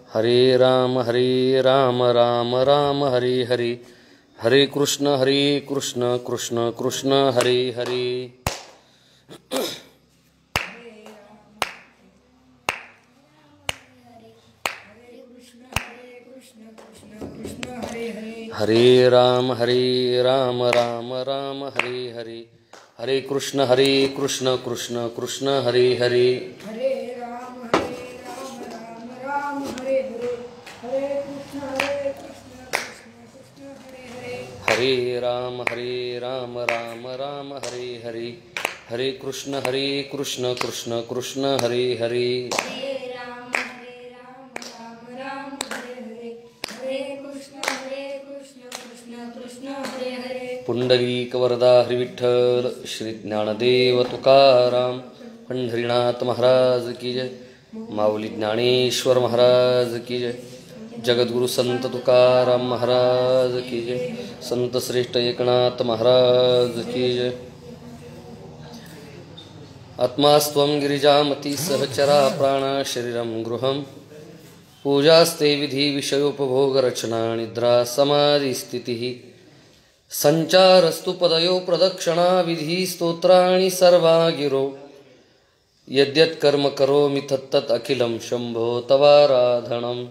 हरे राम राम राम हरे हरे, हरे कृष्ण कृष्ण कृष्ण हरे हरे। हरे राम राम राम हरे हरे, हरे कृष्ण कृष्ण कृष्ण हरे हरे। हरे राम राम राम हरे हरे, हरे कृष्ण कृष्ण कृष्ण हरे हरे। हरे राम राम राम हरे हरे, हरे कृष्ण कृष्ण कृष्ण हरे हरे। हरे राम राम राम हरे हरे, हरे कृष्ण कृष्ण कृष्ण हरे हरे। पुंडलीक वरदा हरि विठ्ठल, श्री ज्ञानदेव तुकाराम, पंढरीनाथ महाराज की जय, माऊली ज्ञानेश्वर महाराज की जय, जगद्गुरु संत तुकाराम महाराज की जय, संत श्रेष्ठ एकनाथ महाराज की जय। आत्मास्त्वं गिरिजामति सहचरा प्राणा शरीरं गृहं, पूजास्ते विधि विषयोपभोग रचना निद्रा समाधि स्थितिः, संचारस्तु पदयो प्रदक्षिणा विधि स्तोत्राणि सर्वा गिरो, यद्यत् कर्म करोमि तत्तत् अखिलं शंभो तवाराधनम्।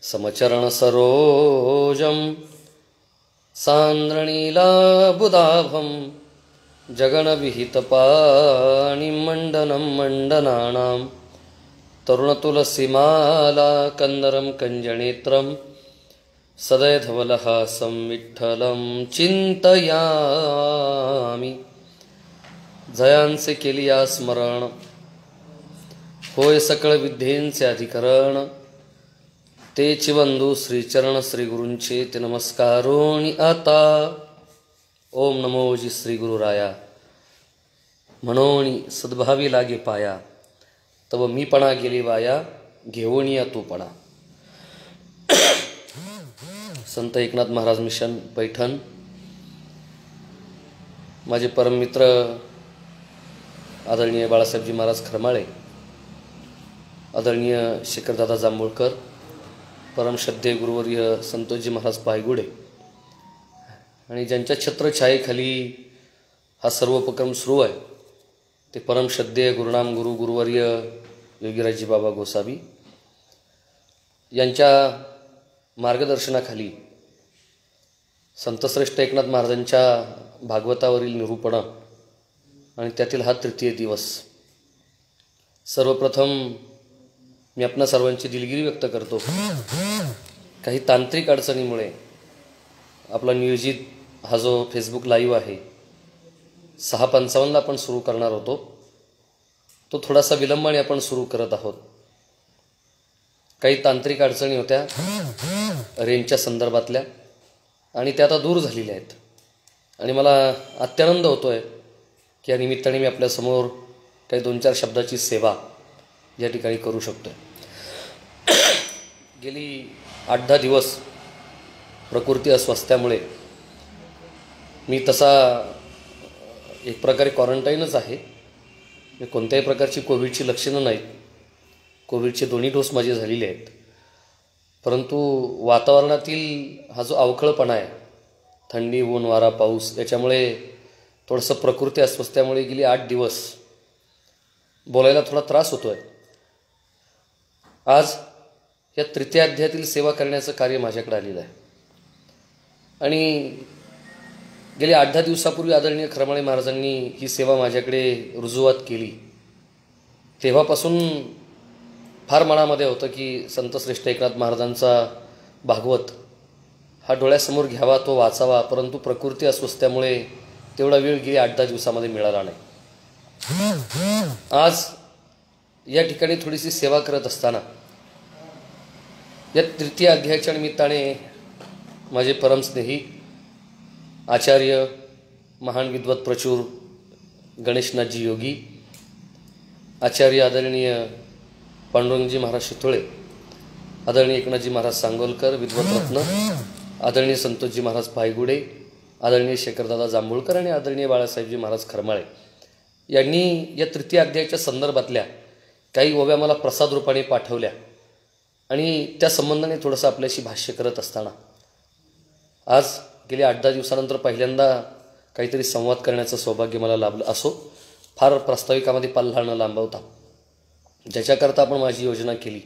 समचरण सरोजं सान्द्रनीलाबुदाभं, जगनविहितपाणिं मण्डनं मण्डनानां, तरुणतुलसीमाला कंदरं कञ्जनेत्रं, सदैधवलहासं विठ्ठलं चिंतयामि। जयांचे केलिया स्मरण, होय सकळ विद्येंचे अधिकरण, तेची वंदू श्रीचरण श्री गुरूंचे ते नमस्कारोणी आता। ओम नमोजी श्री गुरुराया, म्हणोनी सद्भावी लागे पाया, तव मीपणा गेली वाया, घेऊन या तूपणा। संत एकनाथ महाराज मिशन पैठण, माझे परममित्र आदरणीय बाळासाहेबजी महाराज खरमाळे, आदरणीय शेखरदादा जांभूळकर, परमश्रद्धेय गुरुवर्य संतोषजी महाराज पायगुडे, आणि ज्यांच्या छत्रछायेखाली हा सर्व उपक्रम सुरू आहे ते परमश्रद्धेय गुरुनाम गुरुवर्य योगीराजजी बाबा गोसावी यांच्या मार्गदर्शनाखाली संतश्रेष्ठ एकनाथ महाराजांच्या भागवतावरील निरूपणं आणि त्यातील हा तृतीय दिवस। सर्वप्रथम मी आपणा सर्वांची दिलगिरी व्यक्त करतो, काही तांत्रिक अडचणीमुळे आपला नियोजित हा जो फेसबुक लाईव्ह आहे 6:55 आपण सुरू करणार होतो, तो थोडासा विलंबाने आपण सुरू करत आहोत। काही तांत्रिक अडचणी होत्या रेंजच्या संदर्भातल्या, आणि त्या आता दूर झालेल्या आहेत, आणि मला अत्यानंद होतोय की या निमित्ताने मी आपल्यासमोर काही 2-4 शब्दाची सेवा या ठिकाणी करू शकतोय। गेली 8-10 दिवस प्रकृती अस्वास्थ्यामुळे मी तसा एक प्रकारे क्वारंटाईनच आहे। मी कोणत्याही प्रकारची कोविडची लक्षणं नाहीत, कोविडचे 2 डोस माझे झालेले आहेत, परंतु वातावरणातील हा जो अवखळपणा आहे, थंडी ऊन वारा पाऊस, याच्यामुळे थोडंसं प्रकृती अस्वास्थ्यामुळे गेली 8 दिवस बोलायला थोडा त्रास होतो आहे। आज या तृतीय अध्यायातील सेवा करण्याचं कार्य माझ्याकडे आलेलं आहे, आणि गेली 8-10 दिवसापूर्वी आदरणीय खरमाळे महाराजांनी ही सेवा माझ्याकडे रुजुवात केली, तेव्हापासून फार मनामध्ये होतं की संतश्रेष्ठ एकनाथ महाराजांचा भागवत हा डोळ्यासमोर घ्यावा, तो वाचावा, परंतु प्रकृती अस्वास्थ्यामुळे तेवढा वेळ गेली 8-10 दिवसामध्ये मिळाला नाही। आज या ठिकाणी थोडीशी सेवा करत असताना या तृतीय अध्यायाच्या निमित्ताने माझे परमस्नेही आचार्य महान विद्वत प्रचूर गणेशनाथजी योगी, आचार्य आदरणीय पांडुरंगजी महाराज शितोळे, आदरणीय एकनाथजी महाराज सांगोलकर विद्वतरत्न, आदरणीय संतोषजी महाराज पायगुडे, आदरणीय शेखरदादा जांभूळकर आणि आदरणीय बाळासाहेबजी महाराज खरमाळे यांनी या तृतीय अध्यायाच्या संदर्भातल्या काही ओव्या मला प्रसाद रूपाने पाठवल्या आणि त्या संबंधाने थोडंसं आपल्याशी भाष्य करत असताना आज गेल्या 8-10 दिवसानंतर पहिल्यांदा काहीतरी संवाद करण्याचं सौभाग्य मला लाभलं. असो, फार प्रास्ताविकामध्ये पल्ला न लांबवता ज्याच्याकरता आपण माझी योजना केली,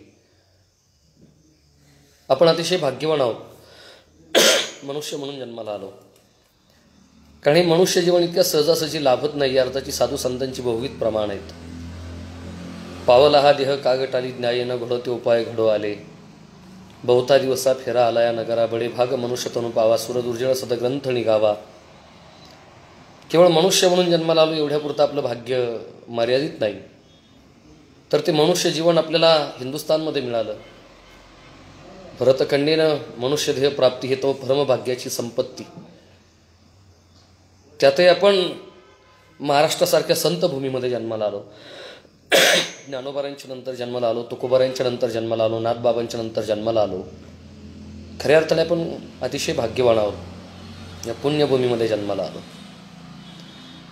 आपण अतिशय भाग्यवान आहोत मनुष्य म्हणून जन्माला आलो. कारण हे मनुष्य जीवन इतक्या सहजासहजी लाभत नाही, या अर्थाची साधू संतांची बहुविध प्रमाण आहेत. पावला हा देह कागटाली न्याय न घडो ते उपाय घडो आले, बहुता दिवसा फेरा आला या नगरा बडे भाग मनुष्य तनु पावा सुरदुर्जळ सदग्रंथ निघावा. केवळ मनुष्य म्हणून जन्माला आलो एवढ्यापुरतं आपलं भाग्य मर्यादित नाही, तर ते मनुष्य जीवन आपल्याला हिंदुस्थानमध्ये मिळालं. भरतखंडेनं मनुष्यदेह प्राप्ती हे तो परमभाग्याची संपत्ती. त्यातही आपण महाराष्ट्रासारख्या संत भूमीमध्ये जन्माला आलो. ज्ञानोबारांच्या नंतर जन्माला आलो, तुकोबारांच्या नंतर जन्माला आलो, नाथबाबांच्या नंतर जन्माला आलो. खऱ्या अर्थाने आपण अतिशय भाग्यवान आहोत, या पुण्यभूमीमध्ये जन्माला आलो.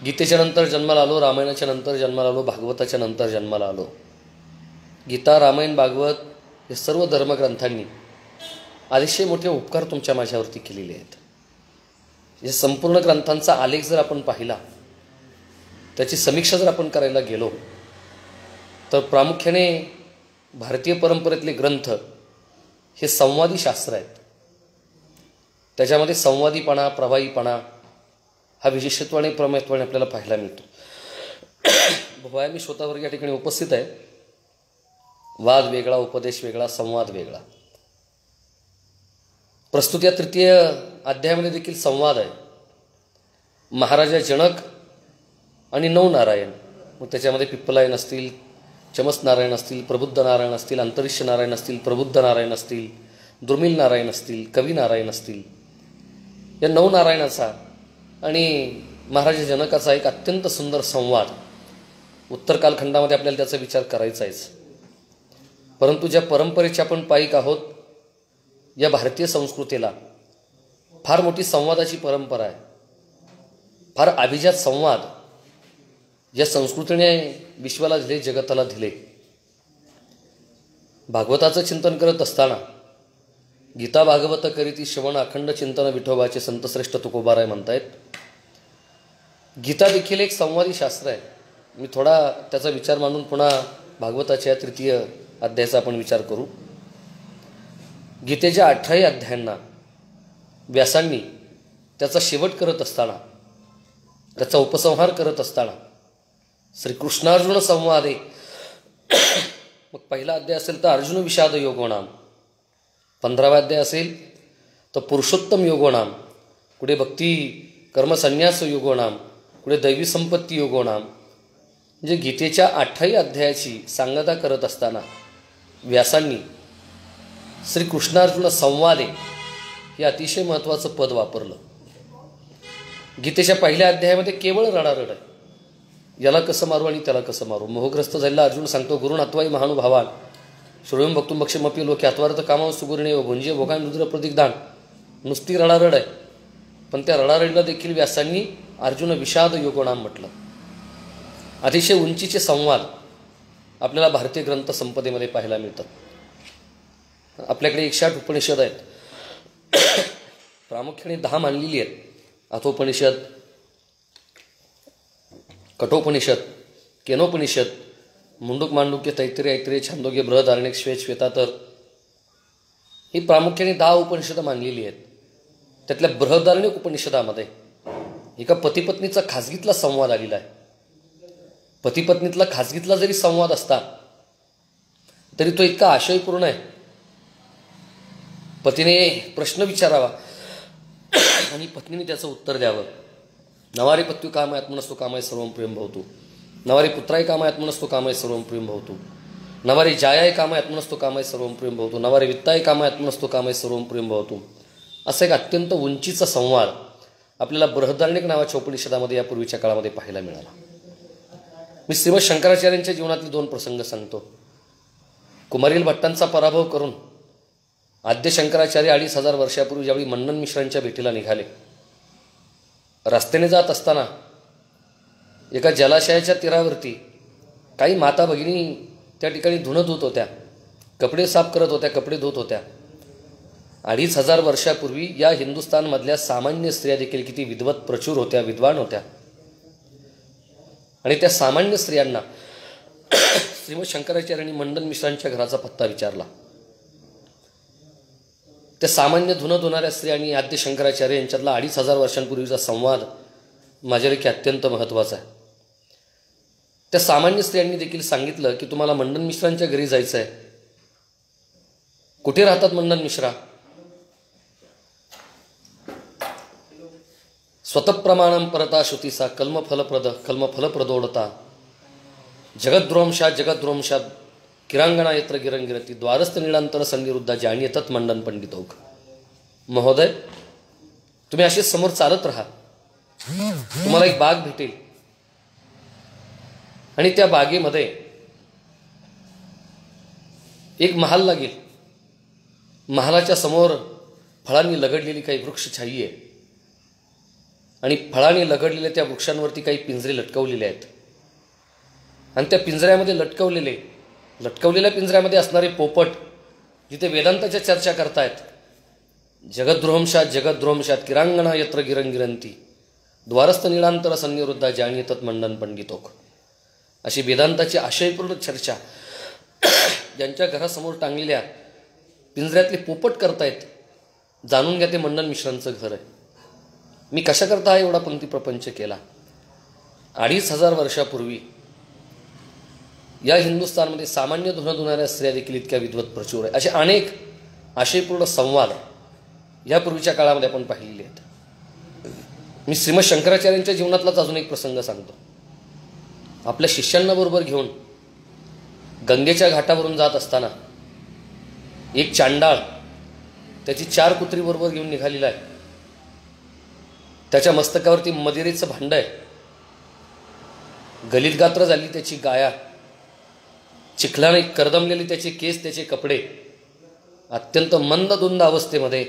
गीतेच्या नंतर जन्माला आलो, रामायणाच्या नंतर जन्माला आलो, भागवताच्या नंतर जन्माला आलो. गीता, रामायण, भागवत हे सर्व धर्मग्रंथांनी अतिशय मोठे उपकार तुमच्या माझ्यावरती केलेले आहेत. या संपूर्ण ग्रंथांचा आलेख जर आपण पाहिला, त्याची समीक्षा जर आपण करायला गेलो, तर प्रामुख्याने भारतीय परंपरेतले ग्रंथ हे संवादी शास्त्र आहेत. त्याच्यामध्ये संवादीपणा, प्रभावीपणा हा विशेषत्वाने प्रमेयत्वाने आपल्याला पाहायला मिळतो. भुवाया मी स्वतःवर या ठिकाणी उपस्थित आहे. वाद वेगळा, उपदेश वेगळा, संवाद वेगळा. प्रस्तुत या 3य अध्यायामध्ये देखील संवाद आहे. महाराजा जनक आणि नवनारायण, मग त्याच्यामध्ये पिप्पलायन असतील, चमस नारायण असतील, प्रबुद्ध नारायण असतील, अंतरिक्ष नारायण असतील, प्रबुद्ध नारायण असतील, दुर्मिळ नारायण असतील, कवी नारायण असतील, या नवनारायणाचा आणि महाराजा जनकाचा एक अत्यंत सुंदर संवाद उत्तर कालखंडामध्ये आपल्याला त्याचा विचार करायचा आहेच. परंतु ज्या परंपरेचे आपण पाईक आहोत, या भारतीय संस्कृतीला फार मोठी संवादाची परंपरा आहे. फार अभिजात संवाद या संस्कृतीने विश्वाला दिले, जगताला दिले. भागवताचं चिंतन करत असताना गीता भागवत करीती श्रवण अखंड चिंतन विठोबाचे संतश्रेष्ठ तुकोबाराय म्हणतायत. गीता देखील एक संवादी शास्त्र आहे. मी थोडा त्याचा विचार मांडून पुन्हा भागवताच्या 3य अध्यायाचा आपण विचार करू. गीतेच्या 18 अध्यायांना व्यासांनी त्याचा शेवट करत असताना, त्याचा उपसंहार करत असताना श्रीकृष्णार्जुन संवादे, मग पहिला अध्याय असेल तर अर्जुन विषाद योगोनाम, 15वा अध्याय असेल तर पुरुषोत्तम योगोनाम, पुढे भक्ती कर्मसन्यास योगोनाम, पुढे दैवी संपत्ती योगोनाम. म्हणजे गीतेच्या 18 अध्यायाची सांगता करत असताना व्यासांनी श्रीकृष्णार्जुन संवादे हे अतिशय महत्त्वाचं पद वापरलं. गीतेच्या पहिल्या अध्यायामध्ये केवळ रडारड आहे. याला कसं मारू आणि त्याला कसं मारू. मोहग्रस्त झालेला अर्जुन सांगतो, गुरुण हत्वाई महानुभावान श्रोयम भक्तुम भक्षमपी लोके अत्वार्थ कामाव सुगुरणे व भुंजे भोगान रुद्र प्रदिग्धान. नुसती रडारड आहे, पण त्या रडारडीला देखील व्यासांनी अर्जुन विषाद योगोनाम म्हटलं. अतिशय उंचीचे संवाद आपल्याला भारतीय ग्रंथ संपदेमध्ये पाहायला मिळतात. आपल्याकडे 108 उपनिषद आहेत. प्रामुख्याने 10 मानलेली आहेत. अथोपनिषद, कठोपनिषद, केनोपनिषद, मुंडूक मांडूक्य, तैत्तिरीय, ऐत्तिरीय, छांदोग्य, बृहदारण्यक, श्वेत, श्वेतातर ही प्रामुख्याने 10 उपनिषदं मानलेली आहेत. त्यातल्या बृहदारण्यक उपनिषदामध्ये एका पतीपत्नीचा खाजगीतला संवाद आलेला आहे. पतीपत्नीतला खाजगीतला जरी संवाद असता तरी तो इतका आशयपूर्ण आहे. पतीने प्रश्न विचारावा आणि पत्नीने त्याचं उत्तर द्यावं. नवारे पत्यू कामाय आत्मनस्तु कामाय सर्वं प्रियं भवतु, नवारे पुत्राय कामाय आत्मनस्तु कामाय सर्वं प्रियं भवतु, नवारे जायाय कामाय आत्मनस्तु कामाय सर्वं प्रियं भवतु, नवारे वित्ताय कामाय आत्मनस्तु कामाय सर्वं प्रियं भवतु. असा एक अत्यंत उंचीचा संवाद आपल्याला बृहदारण्यक नावाच्या उपनिषदामध्ये यापूर्वीच्या काळामध्ये पाहायला मिळाला. मी श्रीमद शंकराचार्यांच्या जीवनातले 2 प्रसंग सांगतो. कुमारील भट्टांचा पराभव करून आद्य शंकराचार्य 2500 वर्षापूर्वी ज्यावेळी मन्नन मिश्रांच्या भेटीला निघाले, रस्त्याने जात असताना एका जलाशयाच्या तीरावरती काही माता भगिनी त्या ठिकाणी धुणं धुत होत्या, कपडे साफ करत होत्या, कपडे धुत होत्या. 2500 वर्षापूर्वी या हिंदुस्थानमधल्या सामान्य स्त्रिया देखील किती विद्वत, प्रचूर होत्या, विद्वान होत्या. आणि त्या सामान्य स्त्रियांना श्रीमद शंकराचार्यांनी मंडन मिश्रांच्या घराचा पत्ता विचारला. त्या सामान्य धुणं धुणाऱ्या स्त्रियांनी आद्य शंकराचार्य यांच्यातला 2500 वर्षांपूर्वीचा संवाद माझ्यापैकी अत्यंत महत्त्वाचा आहे. त्या सामान्य स्त्रियांनी देखील सांगितलं की तुम्हाला मंडन मिश्रांच्या घरी जायचं आहे. कुठे राहतात मंडन मिश्रा? स्वतःप्रमाणम परता श्रुतीसा कल्मफलप्रदोडता जगद्रोंशा किरांगणा यत्र गिरंगिरती द्वारस्थ नीलांतर सन्निरुद्धा जाणीयतत मंडन पंडितोक. महोदय, तुम्ही असेच समोर चालत राहा, तुम्हाला एक बाग भेटेल आणि त्या बागेमध्ये एक महाल लागेल. महालाच्या समोर फळांनी लगडलेली काही वृक्षछाई आहे आणि फळांनी लगडलेल्या त्या वृक्षांवरती काही पिंजरे लटकवलेले आहेत. आणि त्या पिंजऱ्यामध्ये लटकवलेल्या पिंजऱ्यामध्ये असणारे पोपट जिथे वेदांताच्या चर्चा करतायत, जगद्रोंशात किरांगणा यत्र गिरंगिरंती द्वारस्थ नीलांतर सन्निरुद्धा जाणीयतत मंडन पंडितोक. अशी वेदांताची आशयपूर्ण चर्चा ज्यांच्या घरासमोर टांगलेल्या पिंजऱ्यातले पोपट करतायत, जाणून घ्या ते मंडन मिश्रांचं घर आहे. मी कशा करता हा एवढा पंक्ती प्रपंच केला? 2500 वर्षापूर्वी या हिंदुस्थानमध्ये सामान्य धुणं धुणाऱ्या स्त्रिया देखील इतक्या विद्वत, प्रचूर आहे. असे अनेक आशयपूर्ण संवाद यापूर्वीच्या काळामध्ये आपण पाहिलेले आहेत. मी श्रीमद शंकराचार्यांच्या जीवनातलाच अजून एक प्रसंग सांगतो. आपल्या शिष्यांना बरोबर घेऊन गंगेच्या घाटावरून जात असताना एक चांडाळ त्याची 4 कुत्री बरोबर घेऊन निघालेला आहे. त्याच्या मस्तकावरती मदिरेचं भांड आहे, गलित गात्र झाली त्याची गाया, चिखलाने करदमलेले त्याचे केस, त्याचे कपडे, अत्यंत मंदधुंद अवस्थेमध्ये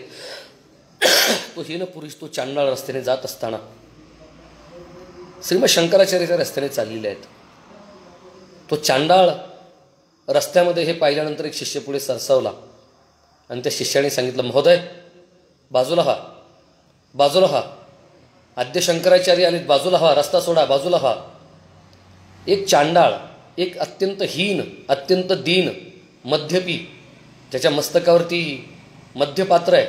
तो हीनपुरुष, तो चांडाळ रस्त्याने जात असताना श्रीमद शंकराचार्याच्या रस्त्याने चाललेले आहेत. तो चांडाळ रस्त्यामध्ये हे पाहिल्यानंतर एक शिष्य पुढे सरसावला आणि त्या शिष्याने सांगितलं, महोदय बाजूला व्हा, बाजूला व्हा, आद्य शंकराचार्य आले, बाजूला व्हा, रस्ता सोडा, बाजूला व्हा. एक चांडाळ, एक अत्यंत हीन, अत्यंत दीन, मध्यपी, ज्याच्या मस्तकावरती मध्यपात्र आहे,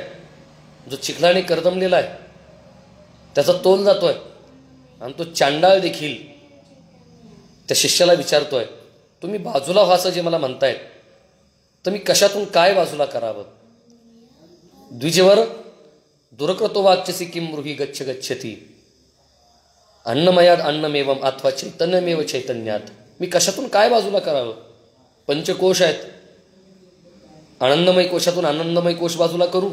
जो चिखलाने करदमलेला आहे, त्याचा तोल जातोय. आणि तो चांडाळ देखील त्या शिष्याला विचारतोय, तुम्ही बाजूला व्हा असं जे मला म्हणतायत, तर मी कशातून काय बाजूला करावं? द्विजवर दुरकृतो वाक्यसी किम ब्रूहि गच्छ गच्छती अन्नमयात अन्नमेवम अथवा चैतन्यमेव चैतन्यात. मी कशातून काय बाजूला करावं? पंचकोश आहेत, आनंदमय कोशातून आनंदमय कोश बाजूला करू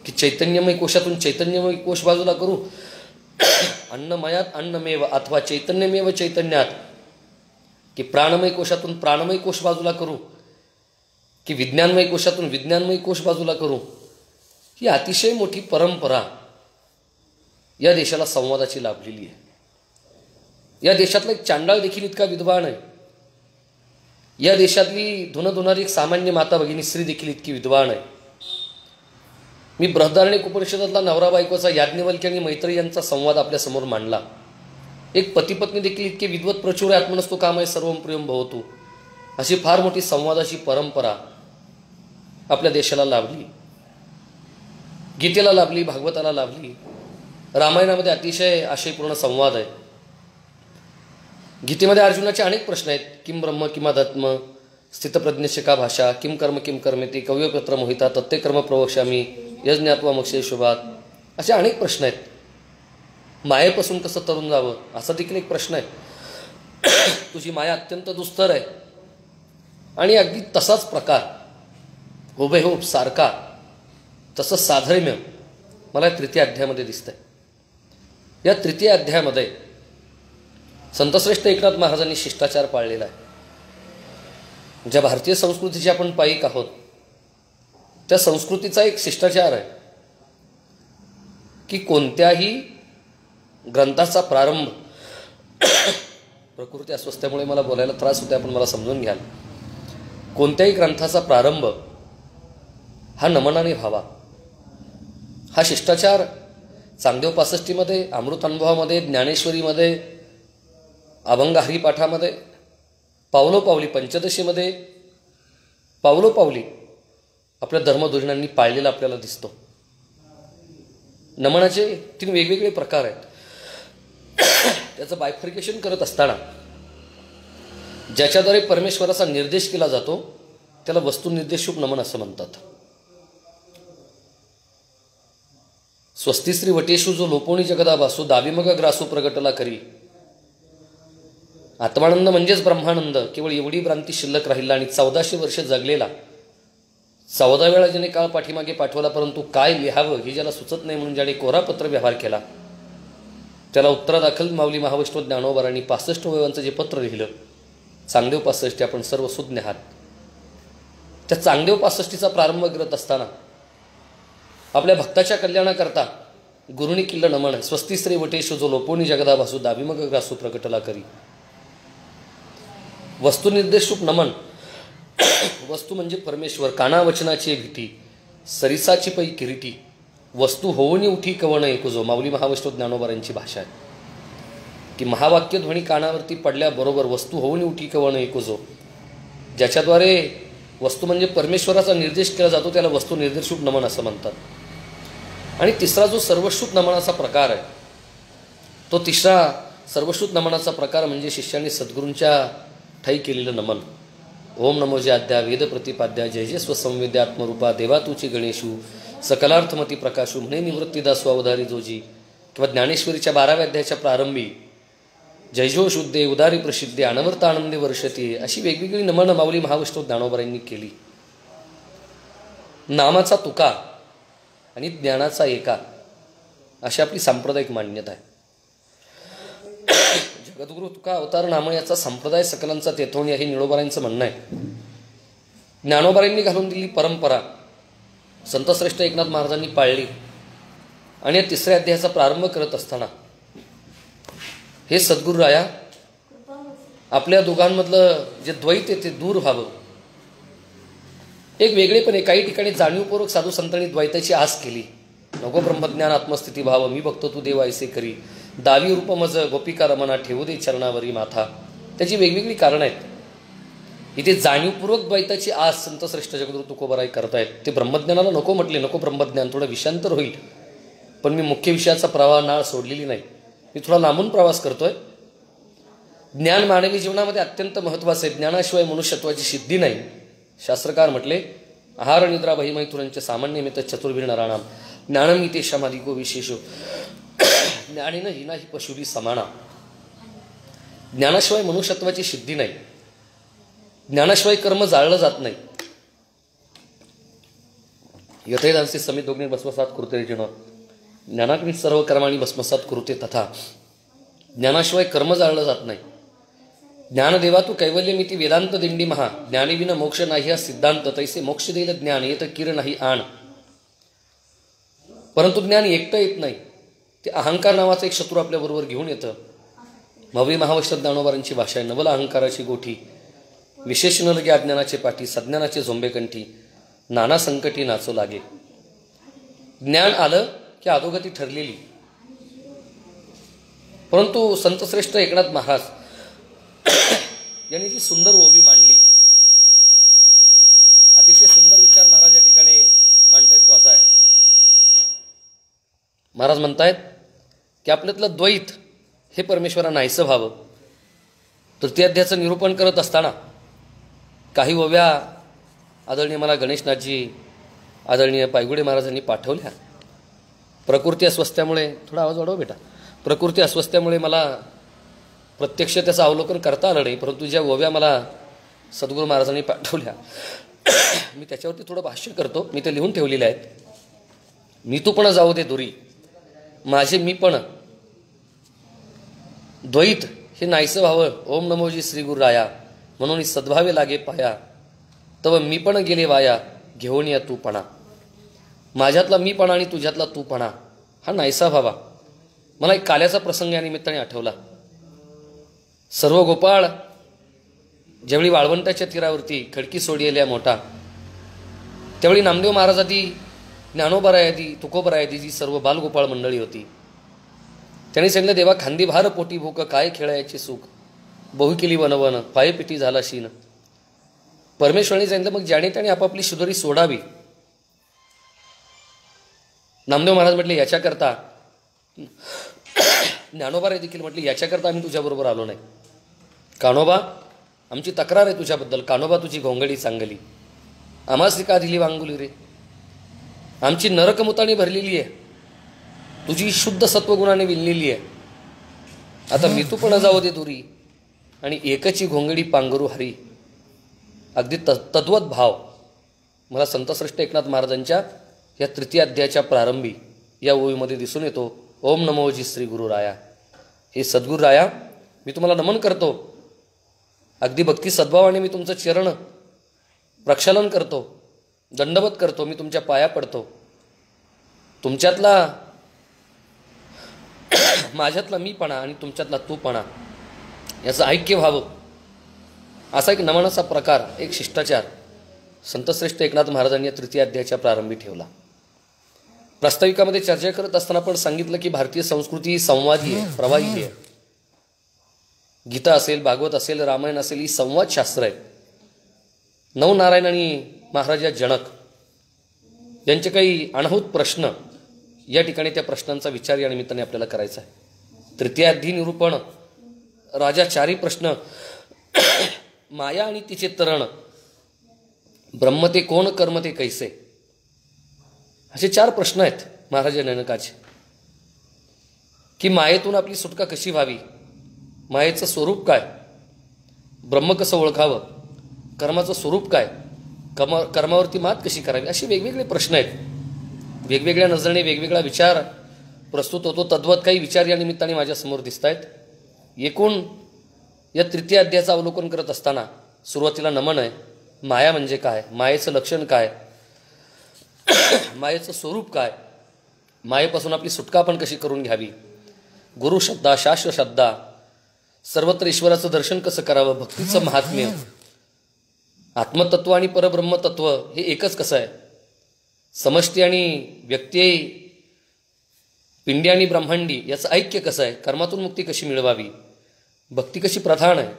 की चैतन्यमय कोशातून चैतन्यमय कोश बाजूला करू? अन्नमयात अन्नमेव अथवा चैतन्यमेव चैतन्यात, की प्राणमय कोशातून प्राणमय कोश बाजूला करू की विज्ञानमय कोशातून विज्ञानमय कोश बाजूला करू? ही अतिशय मोठी परंपरा या देशाला संवादाची लाभलेली आहे. या देशातला एक चांडाळ देखील इतका विद्वान आहे. या देशातली धुणं धुणारी एक सामान्य माता भगिनी स्त्री देखील इतकी विद्वान आहे. मी बृहदारण्यक उपनिषदातला नवरा बायकोचा याज्ञवल्क्य आणि मैत्रेयी यांचा संवाद आपल्यासमोर मांडला. एक पती पत्नी देखील इतके विद्वत, प्रचूर आहे, आत्मनस्तु कामय सर्वं प्रियं भवतु, अशी फार मोठी संवादाची परंपरा आपल्या देशाला लाभली. गीतेला लाभली, भागवताला लाभली. रामायणामध्ये अतिशय आशयपूर्ण संवाद आहे. गीतेमध्ये अर्जुनाचे अनेक प्रश्न आहेत. किम ब्रह्म किमाध्यात्म स्थितप्रज्ञस्य का भाषा किम कर्मेती कव्यपत्र मोहिता तत्ते कर्म प्रवक्ष्यामी यज्ञात्वा मोक्षे शुभात, असे अनेक प्रश्न आहेत. मायेपासून कसं तरुण जावं असा देखील एक प्रश्न आहे. तुझी माया अत्यंत दुस्तर आहे. आणि अगदी तसाच प्रकार हुबेहूब सारखा, तसं साधर्म्य मला तृतीय अध्यायामध्ये दिसतंय. या तृतीय अध्यायामध्ये संतश्रेष्ठ एकनाथ महाराजांनी शिष्टाचार पाळलेला आहे. ज्या भारतीय संस्कृतीचे आपण पाईक आहोत त्या संस्कृतीचा एक शिष्टाचार आहे की कोणत्याही ग्रंथाचा प्रारंभ प्रकृती अस्वस्थ्यामुळे मला बोलायला त्रास होते, आपण मला समजून घ्याल. कोणत्याही ग्रंथाचा प्रारंभ हा नमनाने व्हावा. हा शिष्टाचार चांगदेव 65मध्ये, अमृतानुभवामध्ये, ज्ञानेश्वरीमध्ये, अभंग हरिपाठामध्ये, पावलोपावली पंचदशीमध्ये पावलोपावली आपल्या धर्मधुरीणांनी पाळलेला आपल्याला दिसतो. नमनाचे 3 वेगवेगळे प्रकार आहेत. त्याचं बायफर्केशन करत असताना ज्याच्याद्वारे परमेश्वराचा निर्देश केला जातो त्याला वस्तुनिर्देशूप नमन असं म्हणतात. स्वस्तिश्री वटेशू जो लोपोणी जगदा वासू दाविमग ग्रासू प्रगटला करी. आत्मानंद म्हणजेच ब्रह्मानंद. केवळ एवढी भ्रांती शिल्लक राहिला आणि 1400 वर्ष जगलेला. 14 वेळा ज्याने काळ पाठीमागे पाठवला, परंतु काय लिहावं हे ज्याला सुचत नाही म्हणून ज्याने कोरापत्र व्यवहार केला, त्याला उत्तरादाखल माऊली महावैष्णव ज्ञानोबारांनी 65 वयांचं जे पत्र लिहिलं, चांगदेव 65, आपण सर्व सुज्ञ आहात. त्या चांगदेव 65चा प्रारंभ करत असताना आपल्या भक्ताच्या कल्याणाकरता गुरुनी किल्ल नमन स्वस्तिश्री वटेशू जो लोपोनी जगदा भासू दाविमग ग्रासू प्रकटला करी. वस्तुनिर्देशरूप नमन. वस्तू म्हणजे परमेश्वर. कानावचनाची भीती, सरिसाची पै किरीटी, वस्तू होऊनी उठी कवण ऐकुजो. माऊली महावैष्णव ज्ञानोबारांची भाषा आहे की महावाक्य ध्वनी कानावरती पडल्याबरोबर वस्तू होऊनी उठी कवण ऐकुजो. ज्याच्याद्वारे वस्तू म्हणजे परमेश्वराचा निर्देश केला जातो त्याला वस्तू निर्देशरूप नमन असं म्हणतात. आणि तिसरा जो सर्वश्रुत नमनाचा प्रकार आहे, तो तिसरा सर्वश्रुत नमनाचा प्रकार म्हणजे शिष्याने सद्गुरूंच्या ठाई केलेलं नमन. ओम नमो जे आद्या वेद प्रतिपाद्या जय जय स्वसंवेद्यात्मरूपा देवा तुची गणेशू सकलार्थमती प्रकाशू म्हणे निवृत्तीदासू अवधारी जोजी. किंवा ज्ञानेश्वरीच्या 12व्या अध्यायाच्या प्रारंभी जय जो शुद्धे उदारी प्रसिद्धे अनवर्त आनंदे वर्षती. अशी वेगवेगळी नमन माऊली महावैष्णव ज्ञानोबारांनी केली. नामाचा तुका आणि ज्ञानाचा एका अशी आपली सांप्रदायिक मान्यता आहे. जगद्गुरु तुका अवतार नाम याचा संप्रदाय सकलांचा तेथवणी हे निळोबारांचं म्हणणं आहे. ज्ञानोबारांनी घालून दिलेली परंपरा संतश्रेष्ठ एकनाथ महाराजांनी पाळली. आणि या 3ऱ्या अध्यायाचा प्रारंभ करत असताना हे सद्गुरू राया आपल्या दोघांमधलं जे द्वैत आहे ते दूर व्हावं. एक वेगळेपणे काही ठिकाणी जाणीवपूर्वक साधू संतांनी द्वैताची आस केली. नको ब्रह्मज्ञान आत्मस्थिती भाव मी बघतो तू देव ऐसे करी. दावी रूप मज गोपिका रमना ठेवू दे चरणावरी माथा. त्याची वेगवेगळी कारणं आहेत. इथे जाणीवपूर्वक द्वैताची आस संतश्रेष्ठ जगद्गुरु तुकोबाराय करतायत. ते ब्रह्मज्ञानाला नको म्हटले, नको ब्रह्मज्ञान, थोडं विषांतर होईल. पण मी मुख्य विषयाचा प्रवाह नाळ सोडलेली नाही. मी थोडा लांबून प्रवास करतोय. ज्ञान मानवी जीवनामध्ये अत्यंत महत्त्वाचं आहे. ज्ञानाशिवाय मनुष्यत्वाची सिद्धी नाही. शास्त्रकार म्हटले आहार निद्रा बहिमैथुरांचे सामान्य मित चतुर्भीर नराणाम ज्ञानमी ते शमाधिको विशेषो ज्ञानेन हिना ही पशुरी समाना. ज्ञानाशिवाय मनुष्यत्वाची सिद्धी नाही. ज्ञानाशिवाय कर्म जाळलं जात नाही. यथैदांसी समित दोघे भस्मसात कृते जन ज्ञानाग्नी सर्व कर्माणी भस्मसात कृते तथा. ज्ञानाशिवाय कर्म जाळलं जात नाही. ज्ञानदेवा तू कैवल्यमिती वेदांत दिंडी महा ज्ञानीविन मोक्ष नाही हा सिद्धांत तैसे मोक्ष देईल ज्ञान येत किर नाही आण. परंतु ज्ञान एकटं येत नाही. ते अहंकार नावाचा एक शत्रू आपल्याबरोबर घेऊन येतं. माऊली महावैष्णव ज्ञानोबारांची भाषा आहे. नवल अहंकाराची गोठी विशेष न लगे अज्ञानाचे पाठी सज्ञानाचे झोंबेकंठी नाना संकटी नाचू लागे. ज्ञान आलं की अधोगती ठरलेली. परंतु संतश्रेष्ठ एकनाथ महाराज यांनी जी सुंदर ओवी मांडली, अतिशय सुंदर विचार महाराज या ठिकाणी मांडतायत. तो असा आहे, महाराज म्हणतायत की आपल्यातलं द्वैत हे परमेश्वरा नाहीसं व्हावं. तृतीय अध्यायाचं निरूपण करत असताना काही ओव्या आदरणीय मला गणेशनाथजी आदरणीय पायगुडे महाराजांनी पाठवल्या. प्रकृती अस्वस्थ्यामुळे थोडा आवाज वाढवा बेटा. प्रकृती अस्वस्थ्यामुळे मला प्रत्यक्ष त्याचं अवलोकन करता आलं नाही. परंतु ज्या ओव्या मला सद्गुरू महाराजांनी पाठवल्या मी त्याच्यावरती थोडं भाष्य करतो. मी ते लिहून ठेवलेले आहेत. मी तू पण जाऊ दे दुरी माझे मी पण द्वैत हे नाहीसं व्हावं. ओम नमोजी श्री गुरुराया म्हणून सद्भावे लागे पाया तव मी पण गेले वाया घेऊन या तूपणा. माझ्यातला मीपणा आणि तुझ्यातला तूपणा हा नाहीसा व्हावा. मला एक काल्याचा प्रसंग या निमित्ताने आठवला. सर्व गोपाळ ज्यावेळी वाळवंटाच्या तीरावरती खडकी सोडियल्या मोठा, त्यावेळी नामदेव महाराजांनी, ज्ञानोबरायादी, तुकोबरायादी जी सर्व बालगोपाळ मंडळी होती, त्यांनी सांगितलं, देवा खांदी भार पोटी भूक, काय खेळायचे सुख, बहु केली वनवन, पाय पिटी झाला शीन. परमेश्वरांनी सांगितलं, मग ज्याने त्याने आपापली शुदरी सोडावी. नामदेव महाराज म्हटले, याच्याकरता. ज्ञानोबाराय देखील म्हटले, याच्याकरता आम्ही तुझ्याबरोबर आलो नाही. कान्होबा, आमची तक्रार आहे तुझ्याबद्दल. कान्होबा, तुझी घोंगडी चांगली, आम्हास का दिली वांगुली रे. आमची नरकमुताणी भरलेली आहे, तुझी शुद्ध सत्वगुणाने विणलेली आहे. आता मितूपणा जाऊ दे दुरी, आणि एकची घोंगडी पांघरू हरी. अगदी तद्वत भाव मला संतश्रेष्ठ एकनाथ महाराजांच्या या तृतीय अध्यायाच्या प्रारंभी या ओळीमध्ये दिसून येतो. ओम नमोजी श्री गुरुराया. हे सद्गुरुराया, मी तुम्हाला नमन करतो. अगदी भक्ती सद्भावाने मी तुमचं चरण प्रक्षालन करतो, दंडवत करतो, मी तुमच्या पाया पडतो. तुमच्यातला माझ्यातला मीपणा आणि तुमच्यातला तूपणा याचं ऐक्य व्हावं, असा एक नमनाचा प्रकार, एक शिष्टाचार संतश्रेष्ठ एकनाथ महाराजांनी या तृतीय अध्यायाच्या प्रारंभी ठेवला. प्रास्ताविकामध्ये चर्चा करत असताना आपण सांगितलं की भारतीय संस्कृती ही संवादी आहे, प्रवाही आहे. गीता असेल, भागवत असेल, रामायण असेल, ही संवाद शास्त्र आहे. नवनारायण आणि महाराजा जनक यांचे काही अनाहूत प्रश्न या ठिकाणी, त्या प्रश्नांचा विचार या निमित्ताने आपल्याला करायचा आहे. तृतीय अध्याय निरूपण, राजा चारी प्रश्न, माया आणि तिचे तरण, ब्रह्म ते कोण, कर्म ते कैसे, असे 4 प्रश्न आहेत महाराजा जनकाचे. की मायेतून आपली सुटका कशी व्हावी, मायेचं स्वरूप काय, ब्रह्म कसं ओळखावं, कर्माचं स्वरूप काय, कर्मावरती मात कशी करावी, असे वेगवेगळे प्रश्न आहेत. वेगवेगळ्या नजरेने वेगवेगळा विचार प्रस्तुत होतो. तद्वत काही विचार या निमित्ताने माझ्यासमोर दिसत आहेत. एकूण या तृतीय अध्यायाचं अवलोकन करत असताना सुरुवातीला नमन आहे. माया म्हणजे काय, मायेचं लक्षण काय, मायेचं स्वरूप काय, मायेपासून आपली सुटका आपण कशी करून घ्यावी, गुरु श्रद्धा, शास्त्र श्रद्धा, सर्वत्र ईश्वराचं दर्शन कसं करावं, भक्तीचं महात्म्य, आत्मतत्व आणि परब्रह्मतत्व हे एकच कसं आहे, समष्टी आणि व्यक्ती, पिंडी आणि ब्रह्मांडी याचं ऐक्य कसं आहे, कर्मातून मुक्ती कशी मिळवावी, भक्ती कशी प्रधान आहे,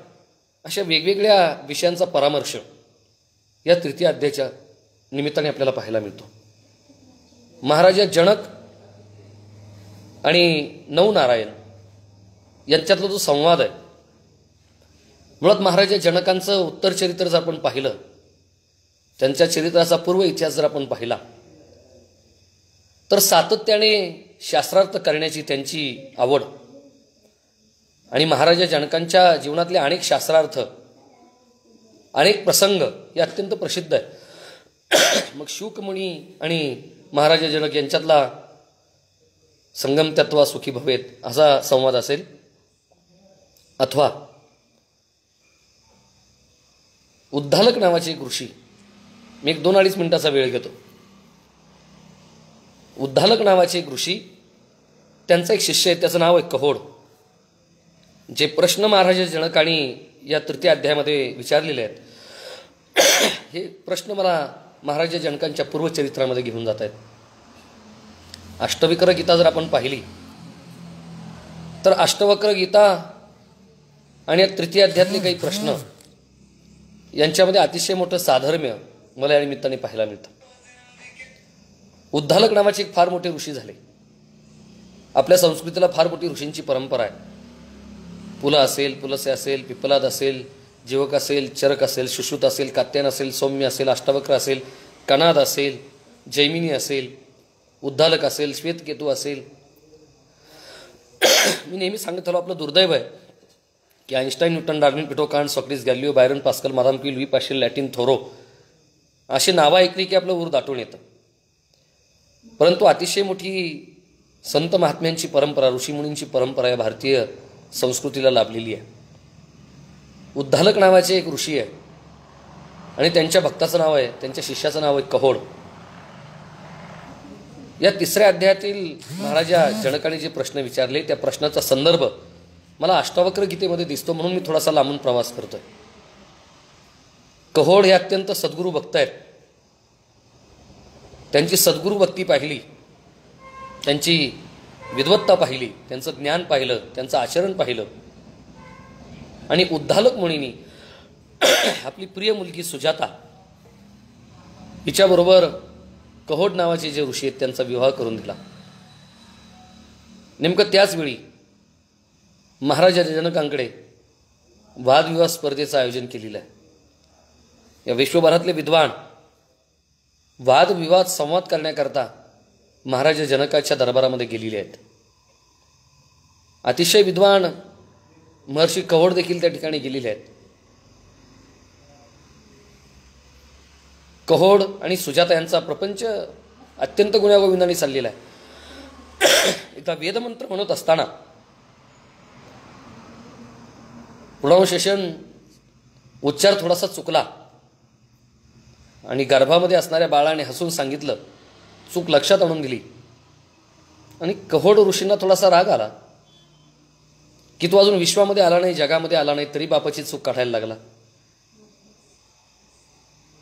अशा वेगवेगळ्या विषयांचा परामर्श या तृतीय अध्यायाच्या निमित्ताने आपल्याला पाहायला मिळतो. महाराजा जनक आणि नवनारायण यांच्यातला जो संवाद आहे, मुळात महाराजा जनकांचं उत्तर चरित्र जर आपण पाहिलं, त्यांच्या चरित्राचा पूर्व इतिहास जर आपण पाहिला, तर सातत्याने शास्त्रार्थ करण्याची त्यांची आवड आणि महाराजा जनकांच्या जीवनातले अनेक शास्त्रार्थ, अनेक प्रसंग हे अत्यंत प्रसिद्ध आहे. मग शुकमुनी आणि महाराजा जनक यांच्यातला संगम तत्वा सुखी भवेत असा संवाद असेल, अथवा उद्धालक नावाचे एक ऋषी, मी 2-2.5 मिनिटाचा वेळ घेतो. उद्धालक नावाचे एक ऋषी, त्यांचा एक शिष्य आहे, त्याचं नाव आहे कहोड. जे प्रश्न महाराजा जनकांनी या तृतीय अध्यायामध्ये विचारलेले आहेत, हे प्रश्न मला महाराजा जनकांच्या पूर्वचरित्रामध्ये घेऊन जात आहेत. अष्टविक्र गीता जर आपण पाहिली, तर अष्टवक्र गीता आणि या तृतीय अध्यायातले काही प्रश्न यांच्यामध्ये अतिशय मोठं साधर्म्य मला या निमित्ताने पाहायला मिळतं. उद्धालक नावाचे एक फार मोठे ऋषी झाले. आपल्या संस्कृतीला फार मोठी ऋषींची परंपरा आहे. पुला असेल, पुलसे असेल, पिप्पलाद असेल, जीवक असेल, चरक असेल, सुश्रुत असेल, कात्यायन असेल, सौम्य असेल, अष्टावक्र असेल, कणाद असेल, जैमिनी असेल, उद्धालक असेल, श्वेतकेतू असेल. मी नेहमी सांगत आलो, आपलं दुर्दैव आहे की आइन्स्टाईन, न्यूटन, डार्विन, पिटो, Kant, Socrates, Galileo, Byron, Pascal, Madame Curie, Louis Pasteur, लॅटिन, थोरो असे नावं ऐकली की आपलं ऊर दाटून येतं. परंतु अतिशय मोठी संत महात्म्यांची परंपरा, ऋषीमुनींची परंपरा या भारतीय संस्कृतीला लाभलेली आहे. उद्धालक नावाचे एक ऋषी आहे आणि त्यांच्या भक्ताचं नाव आहे, त्यांच्या शिष्याचं नाव आहे कहोड. या तिसऱ्या अध्यायातील महाराजा जनकाने जे प्रश्न विचारले, त्या प्रश्नाचा संदर्भ मला अष्टावक्र गीतेमध्ये दिसतो, म्हणून मी थोडासा लांबून प्रवास करतोय. कहोड हे अत्यंत सद्गुरू भक्त आहेत. त्यांची सद्गुरू भक्ती पाहिली, त्यांची विद्वत्ता पाहिली, त्यांचं ज्ञान पाहिलं, त्यांचं आचरण पाहिलं. आणि उद्दालक मुनींनी आपली प्रिय मुलगी सुजाता हिच्याबरोबर कहोड नावाचे जे ऋषी आहेत त्यांचा विवाह करून दिला. नेमकं त्याच वेळी महाराजा जनकांकडे वादविवाद स्पर्धेचं आयोजन केलेलं आहे. या विश्वभरातले विद्वान वादविवाद संवाद करण्याकरता महाराजा जनकाच्या दरबारामध्ये गेलेले आहेत. अतिशय विद्वान महर्षी कहोड देखील त्या ठिकाणी गेलेले आहेत. कहोड आणि सुजाता यांचा प्रपंच अत्यंत गुण्यागोविंदाने चाललेला आहे. एकदा वेदमंत्र म्हणत असताना प्रोनाउन्सिएशन उच्चार थोडासा चुकला आणि गर्भामध्ये असणाऱ्या बाळाने हसून सांगितलं, चूक लक्षात आणून दिली. आणि कहोड ऋषींना थोडासा राग आला की तो अजून विश्वामध्ये आला नाही, जगामध्ये आला नाही, तरी बापाची चूक काढायला लागला.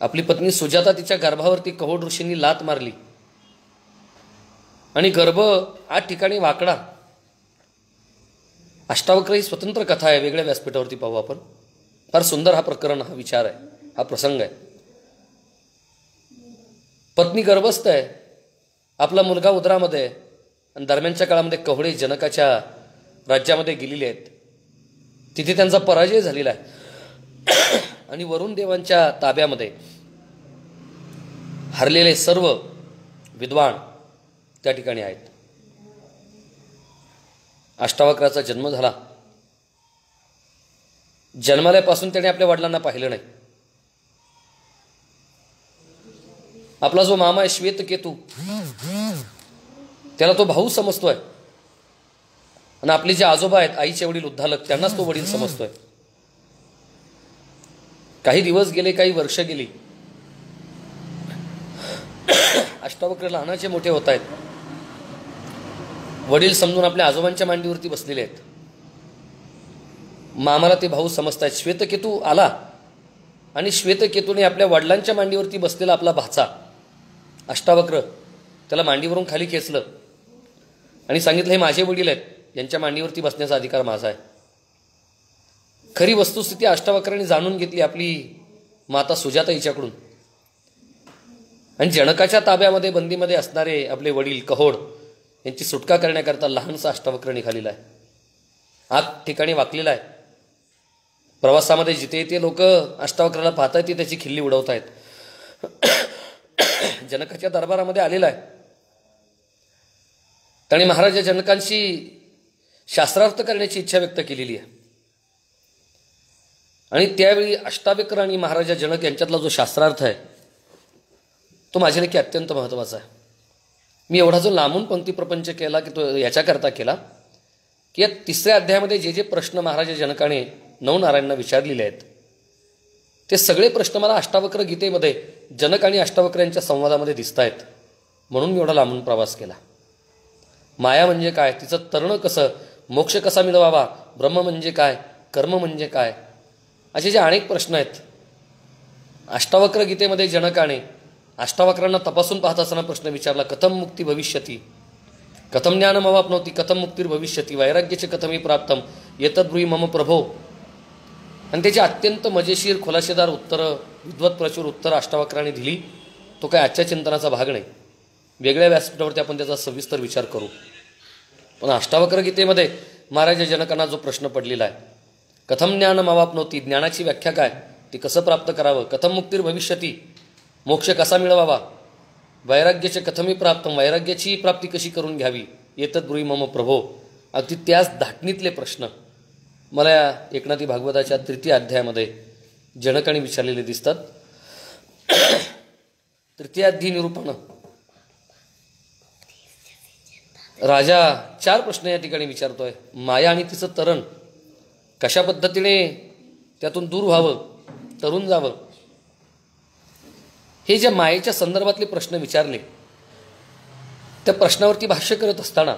आपली पत्नी सुजाता तिच्या गर्भावरती कहोड ऋषींनी लात मारली आणि गर्भ 8 ठिकाणी वाकडा. अष्टावक्र ही स्वतंत्र कथा आहे, वेगळ्या व्यासपीठावरती पाहू आपण. फार सुंदर हा प्रकरण, हा विचार आहे, हा प्रसंग आहे. पत्नी गर्भस्थ आहे, आपला मुलगा उदरामध्ये आहे आणि दरम्यानच्या काळामध्ये कहोडे जनकाच्या राज्यामध्ये गेलेले आहेत. तिथे त्यांचा पराजय झालेला आहे आणि वरुण देवांच्या ताब्यामध्ये हरलेले सर्व विद्वान त्या ठिकाणी आहेत. अष्टावक्राचा जन्म झाला. जन्माल्यापासून त्याने आपल्या वडिलांना पाहिलं नाही. आपला जो मामा आहे श्वेतकेतू, त्याला तो भाऊ समजतोय आणि आपले जे आजोबा आहेत, आईचे वडील उद्दालक, त्यांनाच तो वडील समजतोय. काही दिवस गेले, काही वर्ष गेली. अष्टावक्र लहानाचे मोठे होत आहेत. वडील समजून आपल्या आजोबांच्या मांडीवरती बसलेले आहेत. मामाला ते भाऊ समजतायत. श्वेतकेतू आला आणि श्वेतकेतूने आपल्या वडिलांच्या मांडीवरती बसलेला आपला भाचा अष्टावक्र त्याला मांडीवरून खाली खेचलं आणि सांगितलं, हे माझे वडील आहेत, यांच्या मांडीवरती बसण्याचा अधिकार माझा आहे. खरी वस्तुस्थिती अष्टावक्रांनी जाणून घेतली आपली माता सुजाता हिच्याकडून. आणि जनकाच्या ताब्यामध्ये बंदीमध्ये असणारे आपले वडील कहोड यांची सुटका करण्याकरता लहानसा अष्टावक्र निघालेला आहे. 8 ठिकाणी वाकलेला आहे. प्रवासामध्ये जिथे ते लोक अष्टावक्राला पाहतायत ते त्याची खिल्ली उडवत आहेत. जनकाच्या दरबारामध्ये आलेला आहे. त्याने महाराजा जनकांशी शास्त्रार्थ करण्याची इच्छा व्यक्त केलेली आहे. आणि त्यावेळी अष्टावक्र आणि महाराजा जनक यांच्यातला जो शास्त्रार्थ आहे तो माझ्या नक्की अत्यंत महत्त्वाचा आहे. मी एवढा जो लांबून पंक्ती प्रपंच केला की तो याच्याकरता केला की या 3ऱ्या अध्यायामध्ये जे जे प्रश्न महाराजा जनकाने नवनारायणांना विचारलेले आहेत ते सगळे प्रश्न मला अष्टावक्र गीतेमध्ये जनक आणि अष्टावक्र यांच्या संवादामध्ये दिसत आहेत. म्हणून मी एवढा लांबून प्रवास केला. माया म्हणजे काय, तिचं तरणं कसं, मोक्ष कसा मिळवावा, ब्रह्म म्हणजे काय, कर्म म्हणजे काय, असे जे अनेक प्रश्न आहेत. अष्टावक्र गीतेमध्ये जनकाने अष्टावक्रांना तपासून पाहत असताना प्रश्न विचारला, कथम मुक्ती भविष्यती, कथम ज्ञानमवाप्नोति, कथम मुक्तिर्भविष्यती, वैराग्यचे कथमी प्राप्तम, एतद्ब्रूहि मम प्रभो. आणि त्याची अत्यंत मजेशीर खुलासेदार उत्तरं, विद्वत प्रचूर उत्तर अष्टावक्रांनी दिली. तो काय आजच्या चिंतनाचा भाग नाही. वेगळ्या व्यासपीठावरती आपण त्याचा सविस्तर विचार करू. पण अष्टावक्र गीतेमध्ये महाराजा जनकांना जो प्रश्न पडलेला आहे, कथम ज्ञानमवाप्नोति, ज्ञानाची व्याख्या काय, ती कसं प्राप्त करावं, कथम मुक्तिर्भविष्यती, मोक्ष कसा मिळवावा, वैराग्याचे कथमी प्राप्तम, वैराग्याची प्राप्ती कशी करून घ्यावी, एतद्ब्रूहि मम प्रभो. अगदी त्याच धाटणीतले प्रश्न मला या एकनाथी भागवताच्या 3य अध्यायामध्ये जनकाने विचारलेले दिसतात. 3य अध्याय निरूपण. राजा 4 प्रश्न या ठिकाणी विचारतोय. माया आणि तिचं तरण कशा पद्धतीने त्यातून दूर व्हावं, तरून जावं, हे ज्या मायेच्या संदर्भातले प्रश्न विचारले त्या प्रश्नावरती भाष्य करत असताना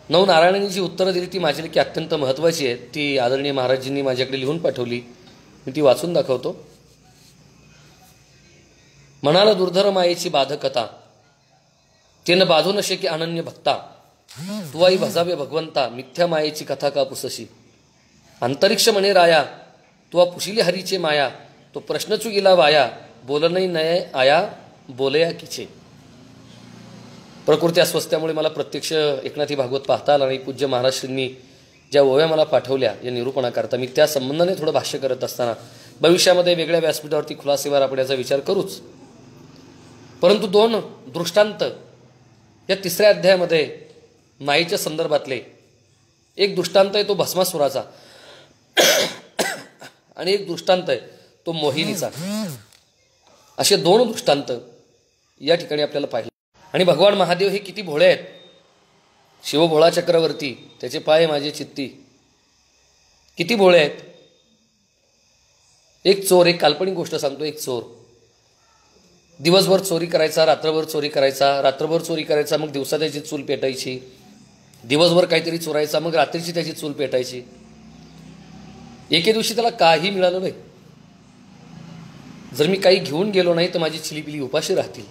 नारायणांनी जी उत्तरं दिली ती माझ्यासाठी अत्यंत महत्त्वाची आहेत. ती आदरणीय महाराजांनी माझ्याकडे लिहून पाठवली, मी ती वाचून दाखवतो. म्हणाला दुर्धर मायेची बाधकता, तेन बाधू न शके अनन्य भक्ता. तुवाई भजावे भगवंता, मिथ्या मायेची कथा का पुसशी. अंतरिक्ष म्हणे राया, तुवा पुशिली हरीचे माया. तो प्रश्न चुकीला वाया, बोलणही नये आया बोलया किचे. प्रकृती अस्वस्थ्यामुळे मला प्रत्यक्ष एकनाथी भागवत पाहता आला नाही. पूज्य महाराष्ट्रींनी ज्या ओव्या मला पाठवल्या या निरूपणाकरता मी त्या संबंधाने थोडं भाष्य करत असताना भविष्यामध्ये वेगळ्या व्यासपीठावरती खुलासेवार आपण याचा विचार करूच. परंतु 2 दृष्टांत या 3ऱ्या अध्यायामध्ये माईच्या संदर्भातले, एक दृष्टांत आहे तो भस्मासुराचा आणि एक दृष्टांत आहे तो मोहिनीचा. असे 2 दृष्टांत या ठिकाणी आपल्याला पाहिले. आणि भगवान महादेव हे किती भोळे आहेत. शिवभोळा चक्रवर्ती, त्याचे पाय माझे चित्ती, किती भोळे आहेत. एक चोर, एक काल्पनिक गोष्ट सांगतो. एक चोर दिवसभर चोरी करायचा, रात्रभर चोरी करायचा, रात्रभर चोरी करायचा, मग दिवसा त्याची चूल पेटायची. दिवसभर काहीतरी चोरायचा, मग रात्रीची त्याची चूल पेटायची. एके दिवशी त्याला काही मिळालं नाही. जर मी काही घेऊन गेलो नाही तर माझी चिलीपिली उपाशी राहतील.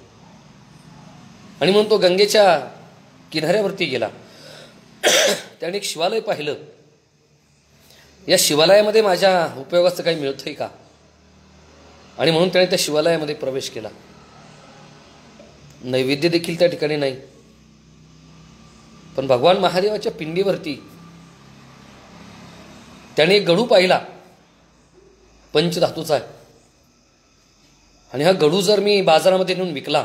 आणि म्हणून तो गंगेच्या किनाऱ्यावरती गेला. त्याने एक शिवालय पाहिलं. या शिवालयामध्ये माझ्या उपयोगाचं काही मिळतंय का, आणि म्हणून त्याने त्या शिवालयामध्ये प्रवेश केला. नैवेद्य देखील त्या ठिकाणी नाही. पण भगवान महादेवाच्या पिंडीवरती त्याने एक गडू पाहिला, पंचधातूचा आहे. आणि हा गडू जर मी बाजारामध्ये नेऊन विकला,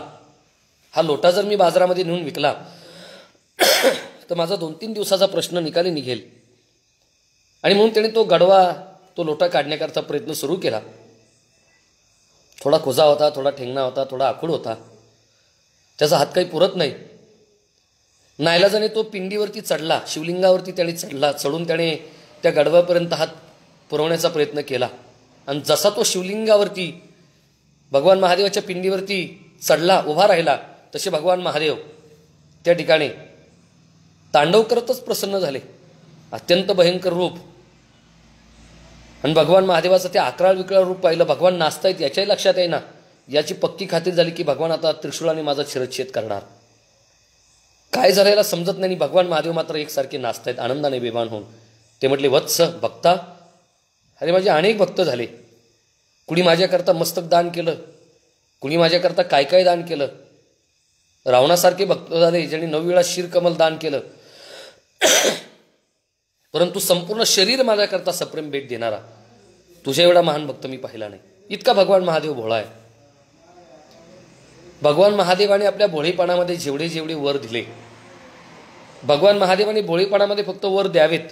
हा लोटा जर मी बाजारामध्ये नेऊन विकला तर माझा 2-3 दिवसाचा प्रश्न निकाली निघेल. आणि म्हणून त्याने तो लोटा काढण्याकरता प्रयत्न सुरू केला. थोडा खोजा होता, थोडा ठेंगणा होता, थोडा आखूड होता. त्याचा हात काही पुरत नाही. नाईलाजाने तो पिंडीवरती चढला, शिवलिंगावरती त्याने चढून त्याने त्या गडव्यापर्यंत हात पुरवण्याचा प्रयत्न केला. आणि जसा तो शिवलिंगावरती भगवान महादेवाच्या पिंडीवरती चढला, उभा राहिला, तसे भगवान महादेव त्या ठिकाणी तांडव करतच प्रसन्न झाले. अत्यंत भयंकर रूप. आणि भगवान महादेवाचं ते अकराळ विकराळ रूप पाहिलं. भगवान नाचतायत याच्याही लक्षात येईना. याची पक्की खात्री झाली की भगवान आता त्रिशूळाने माझा शिरच्छेद करणार. काय झालं याला समजत नाही. भगवान महादेव मात्र एकसारखे नाचतायत आनंदाने बेभान होऊन. ते म्हटले, वत्स भक्ता, अरे माझे अनेक भक्त झाले. कुणी माझ्याकरता मस्तक दान केलं, कुणी माझ्याकरता काय काय दान केलं. रावणासारखे भक्त झाले ज्यांनी 9 वेळा शिरकमल दान केलं. परंतु संपूर्ण शरीर माझ्याकरता सप्रेम भेट देणारा तुझ्या एवढा महान भक्त मी पाहिला नाही. इतका भगवान महादेव भोळा आहे. भगवान महादेवाने आपल्या भोळेपणामध्ये जेवढे जेवढे वर दिले, भगवान महादेवाने भोळेपणामध्ये फक्त वर द्यावेत.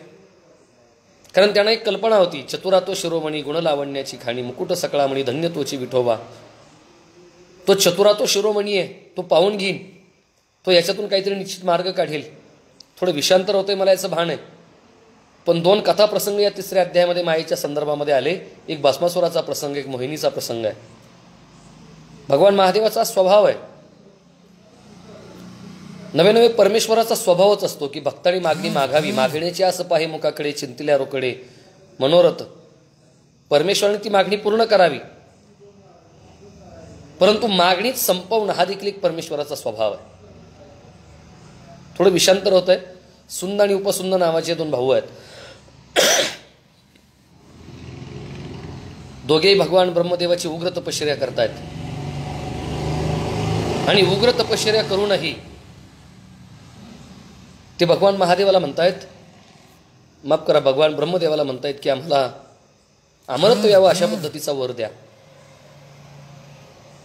कारण त्यांना एक कल्पना होती, चतुरातो शिरोमणी, गुणलावण्याची खाणी, मुकुट सकळामणी, धन्य तोची विठोबा. तो चतुरातो शिरोमणी आहे, तो पाहून घेईन, तो याच्यातून काहीतरी निश्चित मार्ग काढेल. थोडं विषांतर होतंय मला याचं भान आहे. पण 2 कथा प्रसंग या 3ऱ्या अध्यायामध्ये मायेच्या संदर्भामध्ये आले. एक भस्मासुराचा प्रसंग, एक मोहिनीचा प्रसंग आहे. भगवान महादेवाचा स्वभाव आहे, नवे नवे परमेश्वराचा स्वभावच असतो की भक्तांनी मागणी मागावी. मागण्याची आस पाहे मुखाकडे, चिंतिल्या रोकडे मनोरथ. परमेश्वराने ती मागणी पूर्ण करावी, परंतु मागणीच संपवणं हा देखील एक परमेश्वराचा स्वभाव आहे. थोडं विषांतर होत आहे. सुंद आणि उपसुंद नावाचे 2 भाऊ आहेत. दोघेही भगवान ब्रह्मदेवाची उग्र तपश्चर्या करतायत. आणि उग्र तपश्चर्या करूनही ते भगवान महादेवाला म्हणतायत, माफ करा, भगवान ब्रह्मदेवाला म्हणतायत की आम्हाला अमरत्व यावं अशा पद्धतीचा वर द्या.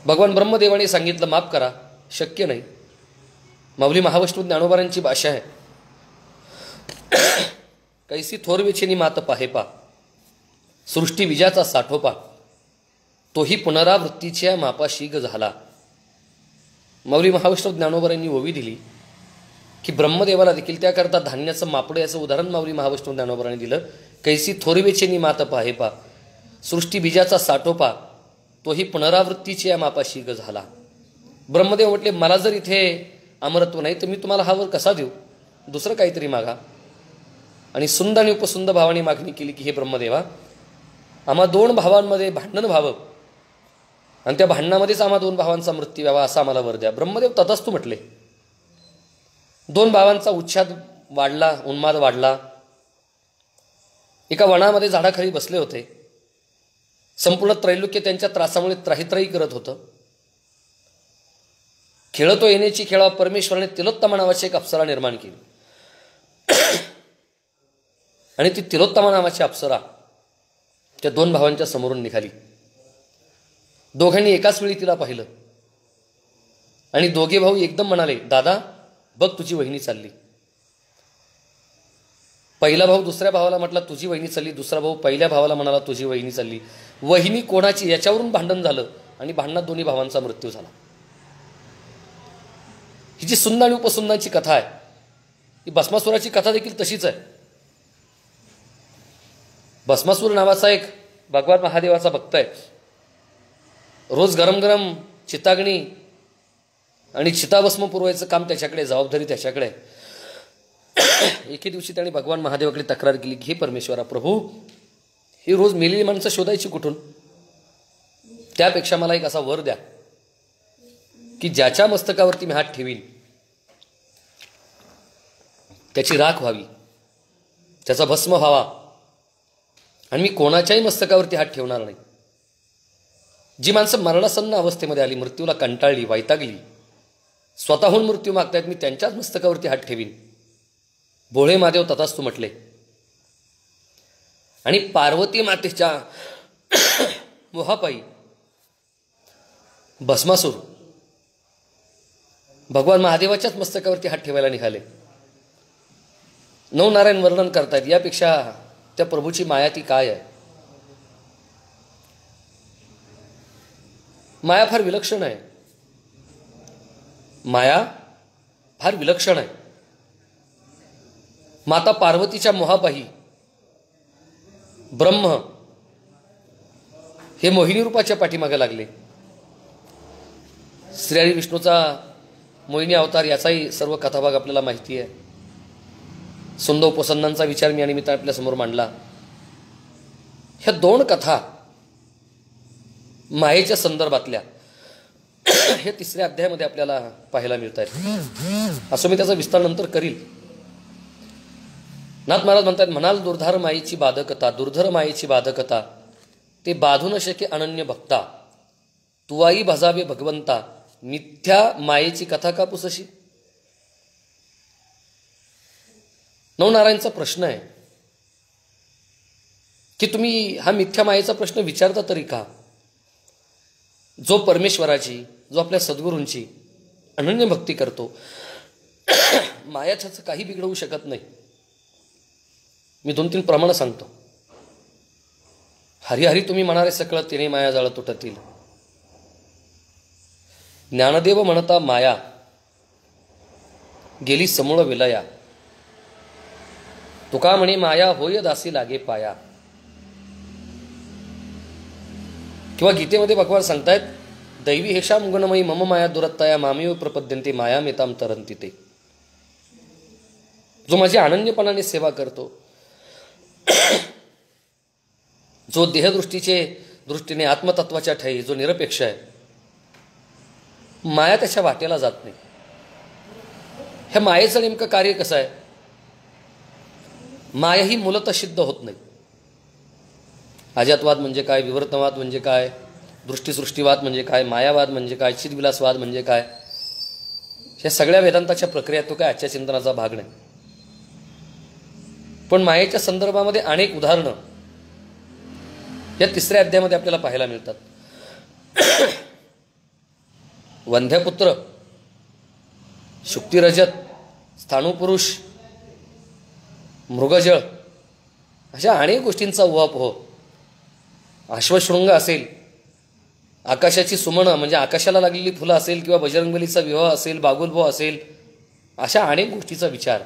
भगवान ब्रह्मदेवाने सांगितलं, माफ करा, शक्य नाही. माऊली महाविष्णू ज्ञानोबारांची भाषा आहे, कैसी थोरवेचेनी मात पाहेपा, सृष्टी विजाचा साठोपा, तोही पुनरावृत्तीच्या मापाशी ग झाला. माऊली महाविष्णू ज्ञानोबारांनी ओवी दिली की ब्रह्मदेवाला देखील त्याकरता धान्याचं मापडं याचं उदाहरण माऊली महाविष्णू ज्ञानोबारांनी दिलं. कैसी थोरवेचेनी मात पाहेपा, सृष्टी बीजाचा साठोपा, तोही पुनरावृत्तीच्या मापाशी ग झाला. ब्रह्मदेव म्हटले, मला जर इथे अमरत्व नाही तर मी तुम्हाला हा वर कसा देऊ. दुसरं काहीतरी मागा. आणि सुंद आणि उपसुंद भावाने मागणी केली की हे ब्रह्मदेवा, आम्हा 2 भावांमध्ये भांडण व्हावं आणि त्या भांडणामध्येच आम्हा 2 भावांचा मृत्यू व्हावा असा आम्हाला वर द्या. ब्रह्मदेव तथास्तु म्हटले. 2 भावांचा उच्छाद वाढला, उन्माद वाढला. एका वनामध्ये झाडाखाली बसले होते. संपूर्ण त्रैलोक्य त्यांच्या त्रासामुळे त्राहीत्राही करत होतं. खेळतो येण्याची खेळा परमेश्वराने तिलोत्तमा नावाची एक अप्सरा निर्माण केली. आणि ती तिलोत्तमा नावाची अप्सरा त्या 2 भावांच्या समोरून निघाली. दोघांनी एकाच वेळी तिला पाहिलं आणि दोघे भाऊ एकदम म्हणाले, दादा बघ तुझी वहिनी चालली. पहिला भाऊ दुसऱ्या भावाला म्हटला तुझी वहिनी चालली. दुसरा भाऊ पहिल्या भावाला म्हणाला तुझी वहिनी चालली. वहिनी कोणाची याच्यावरून भांडण झालं आणि भांडणात 2 भावांचा मृत्यू झाला. ही जी सुंद आणि उपसुंदाची कथा आहे, ही भस्मासुराची कथा देखील तशीच आहे. भस्मासूर नावाचा एक भगवान महादेवाचा भक्त आहे. रोज गरम गरम चिताग्नी आणि चिताभस्म पुरवायचं काम त्याच्याकडे, जबाबदारी त्याच्याकडे आहे. एके दिवशी त्याने भगवान महादेवाकडे तक्रार केली की हे परमेश्वरा प्रभू, ही रोज मेलेली माणसं शोधायची कुठून? त्यापेक्षा मला एक असा वर द्या की ज्याच्या मस्तकावरती मी हात ठेवीन त्याची राख व्हावी, त्याचा भस्म व्हावा आणि मी कोणाच्याही मस्तकावरती हात ठेवणार नाही. जी माणसं मरणासन्न अवस्थेमध्ये आली, मृत्यूला कंटाळली, वैतागली, स्वतःहून मृत्यू मागतायत, मी त्यांच्याच मस्तकावरती हात ठेवीन. भोळे महादेव तथास्तु म्हटले. आणि पार्वती मातेच्या मोहापायी भस्मासूर भगवान महादेवाच्याच मस्तकावरती हात ठेवायला निघाले. नवनारायण वर्णन करतायत, यापेक्षा त्या प्रभूची माया ती काय आहे. माया फार विलक्षण आहे. माया फार विलक्षण आहे. माता पार्वतीच्या मोहापायी ब्रह्म हे मोहिनी रूपाच्या पाठीमागे लागले. श्री हरी विष्णूचा मोहिनी अवतार याचाही सर्व कथाभाग आपल्याला माहिती आहे. सुंद उपसंदांचा विचार मी आणि मित्र आपल्या समोर मांडला. ह्या 2 कथा मायेच्या संदर्भातल्या हे 3ऱ्या अध्यायामध्ये आपल्याला पाहायला मिळत आहेत. असं मी त्याचा विस्तार नंतर करील. नाथ महाराज म्हणतात, म्हणाल दुर्धर मायेची बाधकता, दुर्धर मायेची बाधकता, ते बाधू न शके अनन्य भक्ता, तुवाई भजावे भगवंता, मिथ्या मायेची कथा का पुसशी. नवनारायणचा प्रश्न आहे की तुम्ही हा मिथ्या मायेचा प्रश्न विचारता तरी का? जो परमेश्वराची, जो आपल्या सद्गुरूंची अनन्य भक्ती करतो, माया त्याचं काही बिघडवू शकत नाही. मी 2-3 प्रमाण सांगतो. हरी हरी तुम्ही म्हणारे सकळ, तिने माया जाळ तुटतील. ज्ञानदेव म्हणता माया गेली समूळ विलया, तुका म्हणे माया होय दासी लागे पाया. किंवा गीतेमध्ये भगवान सांगतायत, दैवी हेषाम गुणमयी मम माया दुरत्तया मामेव प्रपद्यन्ते माया मेताम तरंती ते. जो माझ्या अनन्यपणाने सेवा करतो, जो दृष्टीने आत्मतत्वाच्या ठाई जो निरपेक्ष आहे, माया त्याच्या वाटेला जात नाही. ह्या मायेचं नेमकं कार्य कसं आहे? माया ही मूलतः सिद्ध होत नाही. अजातवाद म्हणजे काय, विवर्तवाद म्हणजे काय, दृष्टीसृष्टीवाद म्हणजे काय, मायावाद म्हणजे काय, चिदविलासवाद म्हणजे काय, या सगळ्या वेदांताच्या प्रक्रिया तो काय आजच्या चिंतनाचा भाग नाही. पण मायेच्या संदर्भामध्ये अनेक उदाहरणं या 3ऱ्या अध्यायामध्ये आपल्याला पाहायला मिळतात. वंध्यपुत्र, शुक्तिरजत, स्थाणुपुरुष, मृगजळ अशा अनेक गोष्टींचा उहापोह. अश्वशृंग असेल, आकाशाची सुमनं म्हणजे आकाशाला लागलेली फुलं असेल, किंवा बजरंगबलीचा विवाह असेल, बागुलबो असेल, अशा अनेक गोष्टीचा विचार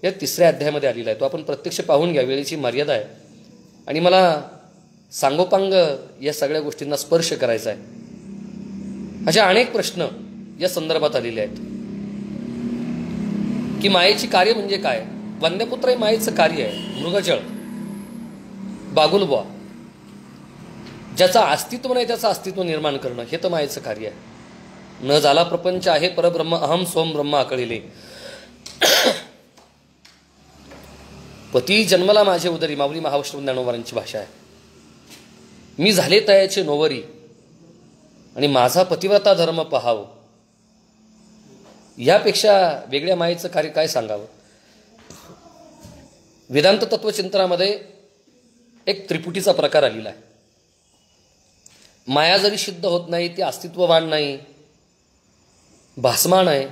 या 3ऱ्या अध्यायामध्ये आलेला आहे. तो आपण प्रत्यक्ष पाहून घ्या, वेळेची मर्यादा आहे आणि मला सांगोपांग या सगळ्या गोष्टींना स्पर्श करायचा आहे. अशा अनेक प्रश्न या संदर्भात आलेले आहेत. की मायेची कार्य म्हणजे काय. वंद्यपुत्र हे मायेचं कार्य आहे. मृगजळ, बागुलबुवा, ज्याचं अस्तित्व नाही त्याचं अस्तित्व निर्माण करणं हे तर मायेचं कार्य आहे. न झाला प्रपंच आहे परब्रह्म अहम सोम ब्रह्म आकळिले. पती जन्मला माझे उदरी, माऊली महावैष्णव ज्ञानोबांची भाषा आहे. मी झाले तयाचे नोवरी आणि माझा पतिव्रता धर्म पहाव. यापेक्षा वेगळ्या मायेचं कार्य काय सांगावं. वेदांत तत्वचिंतनामध्ये एक त्रिपुटीचा प्रकार आलेला आहे. माया जरी सिद्ध होत नाही, ती अस्तित्ववान नाही, भासमान आहे,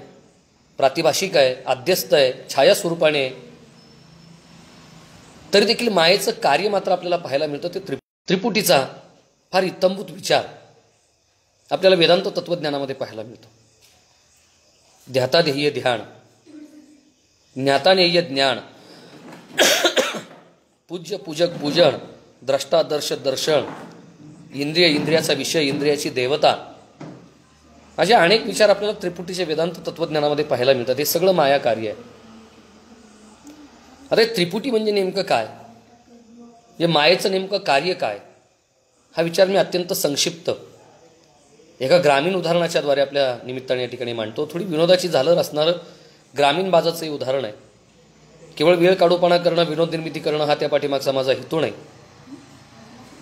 प्रातिभाषिक आहे, आद्यस्त आहे, छाया स्वरूपाने, तरी देखील मायेचं कार्य मात्र आपल्याला पाहायला मिळतं. ते त्रिपुटीचा फार इत्तंभूत विचार आपल्याला वेदांत तत्वज्ञानामध्ये पाहायला मिळतो. ध्याता ध्येय ध्यान, ज्ञाता नेय ज्ञान, पूज्य पूजक पूजन, द्रष्टा दर्श दर्शन, इंद्रिय इंद्रियाचा विषय, इंद्रियाची देवता, असे अनेक विचार आपल्याला त्रिपुटीच्या वेदांत तत्वज्ञानामध्ये पाहायला मिळतात. हे सगळं माया कार्य आहे. अरे त्रिपुटी म्हणजे नेमकं काय, हे मायेचं नेमकं कार्य काय, हा विचार मी अत्यंत संक्षिप्त एका ग्रामीण उदाहरणाच्या द्वारे आपल्या निमित्ताने या ठिकाणी मांडतो. थोडी विनोदाची झालर असणारं ग्रामीण बाजाचं हे उदाहरण आहे. केवळ वेळ काढूपणा करणं, विनोद निर्मिती करणं हा त्या पाठीमागचा माझा हेतू नाही.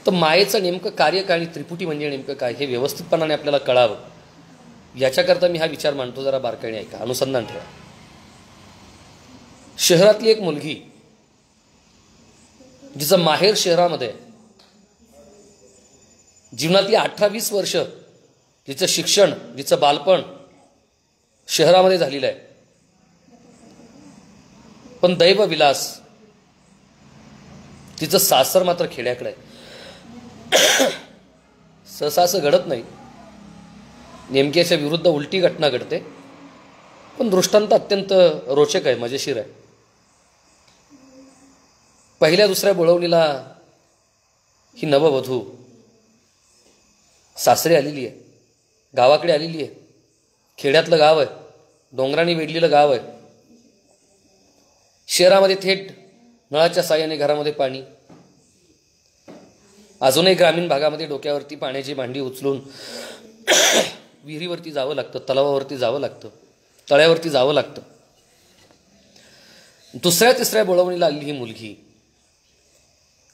तर मायेचं नेमकं कार्य काय आणि त्रिपुटी म्हणजे नेमकं काय हे व्यवस्थितपणाने आपल्याला कळावं, याच्याकरता मी हा विचार मांडतो. जरा बारकाईने ऐका, अनुसंधान ठेवा. शहरातली एक मुलगी, जिचं माहेर शहरामध्ये, जीवनातली 18-20 वर्ष जिचं शिक्षण, जिचं बालपण शहरामध्ये झालेलं आहे, पण दैवविलास तिचं सासर मात्र खेड्याकडे आहे. सहसा असं घडत नाही, नेमक्याच्या विरुद्ध उलटी घटना घडते, पण दृष्टांत अत्यंत रोचक आहे, मजेशीर आहे. पहिल्या दुसऱ्या बोळवणीला ही नववधू सासरी आलेली आहे, गावाकडे आलेली आहे. खेड्यातलं गाव आहे, डोंगराने वेढलेलं गाव आहे. शहरामध्ये थेट नळाच्या साहाय्याने घरामध्ये पाणी. अजूनही ग्रामीण भागामध्ये डोक्यावरती पाण्याची भांडी उचलून विहिरीवरती जावं लागतं, तलावावरती जावं लागतं, तळ्यावरती जावं लागतं. दुसऱ्या तिसऱ्या बोळवणीला आलेली ही मुलगी,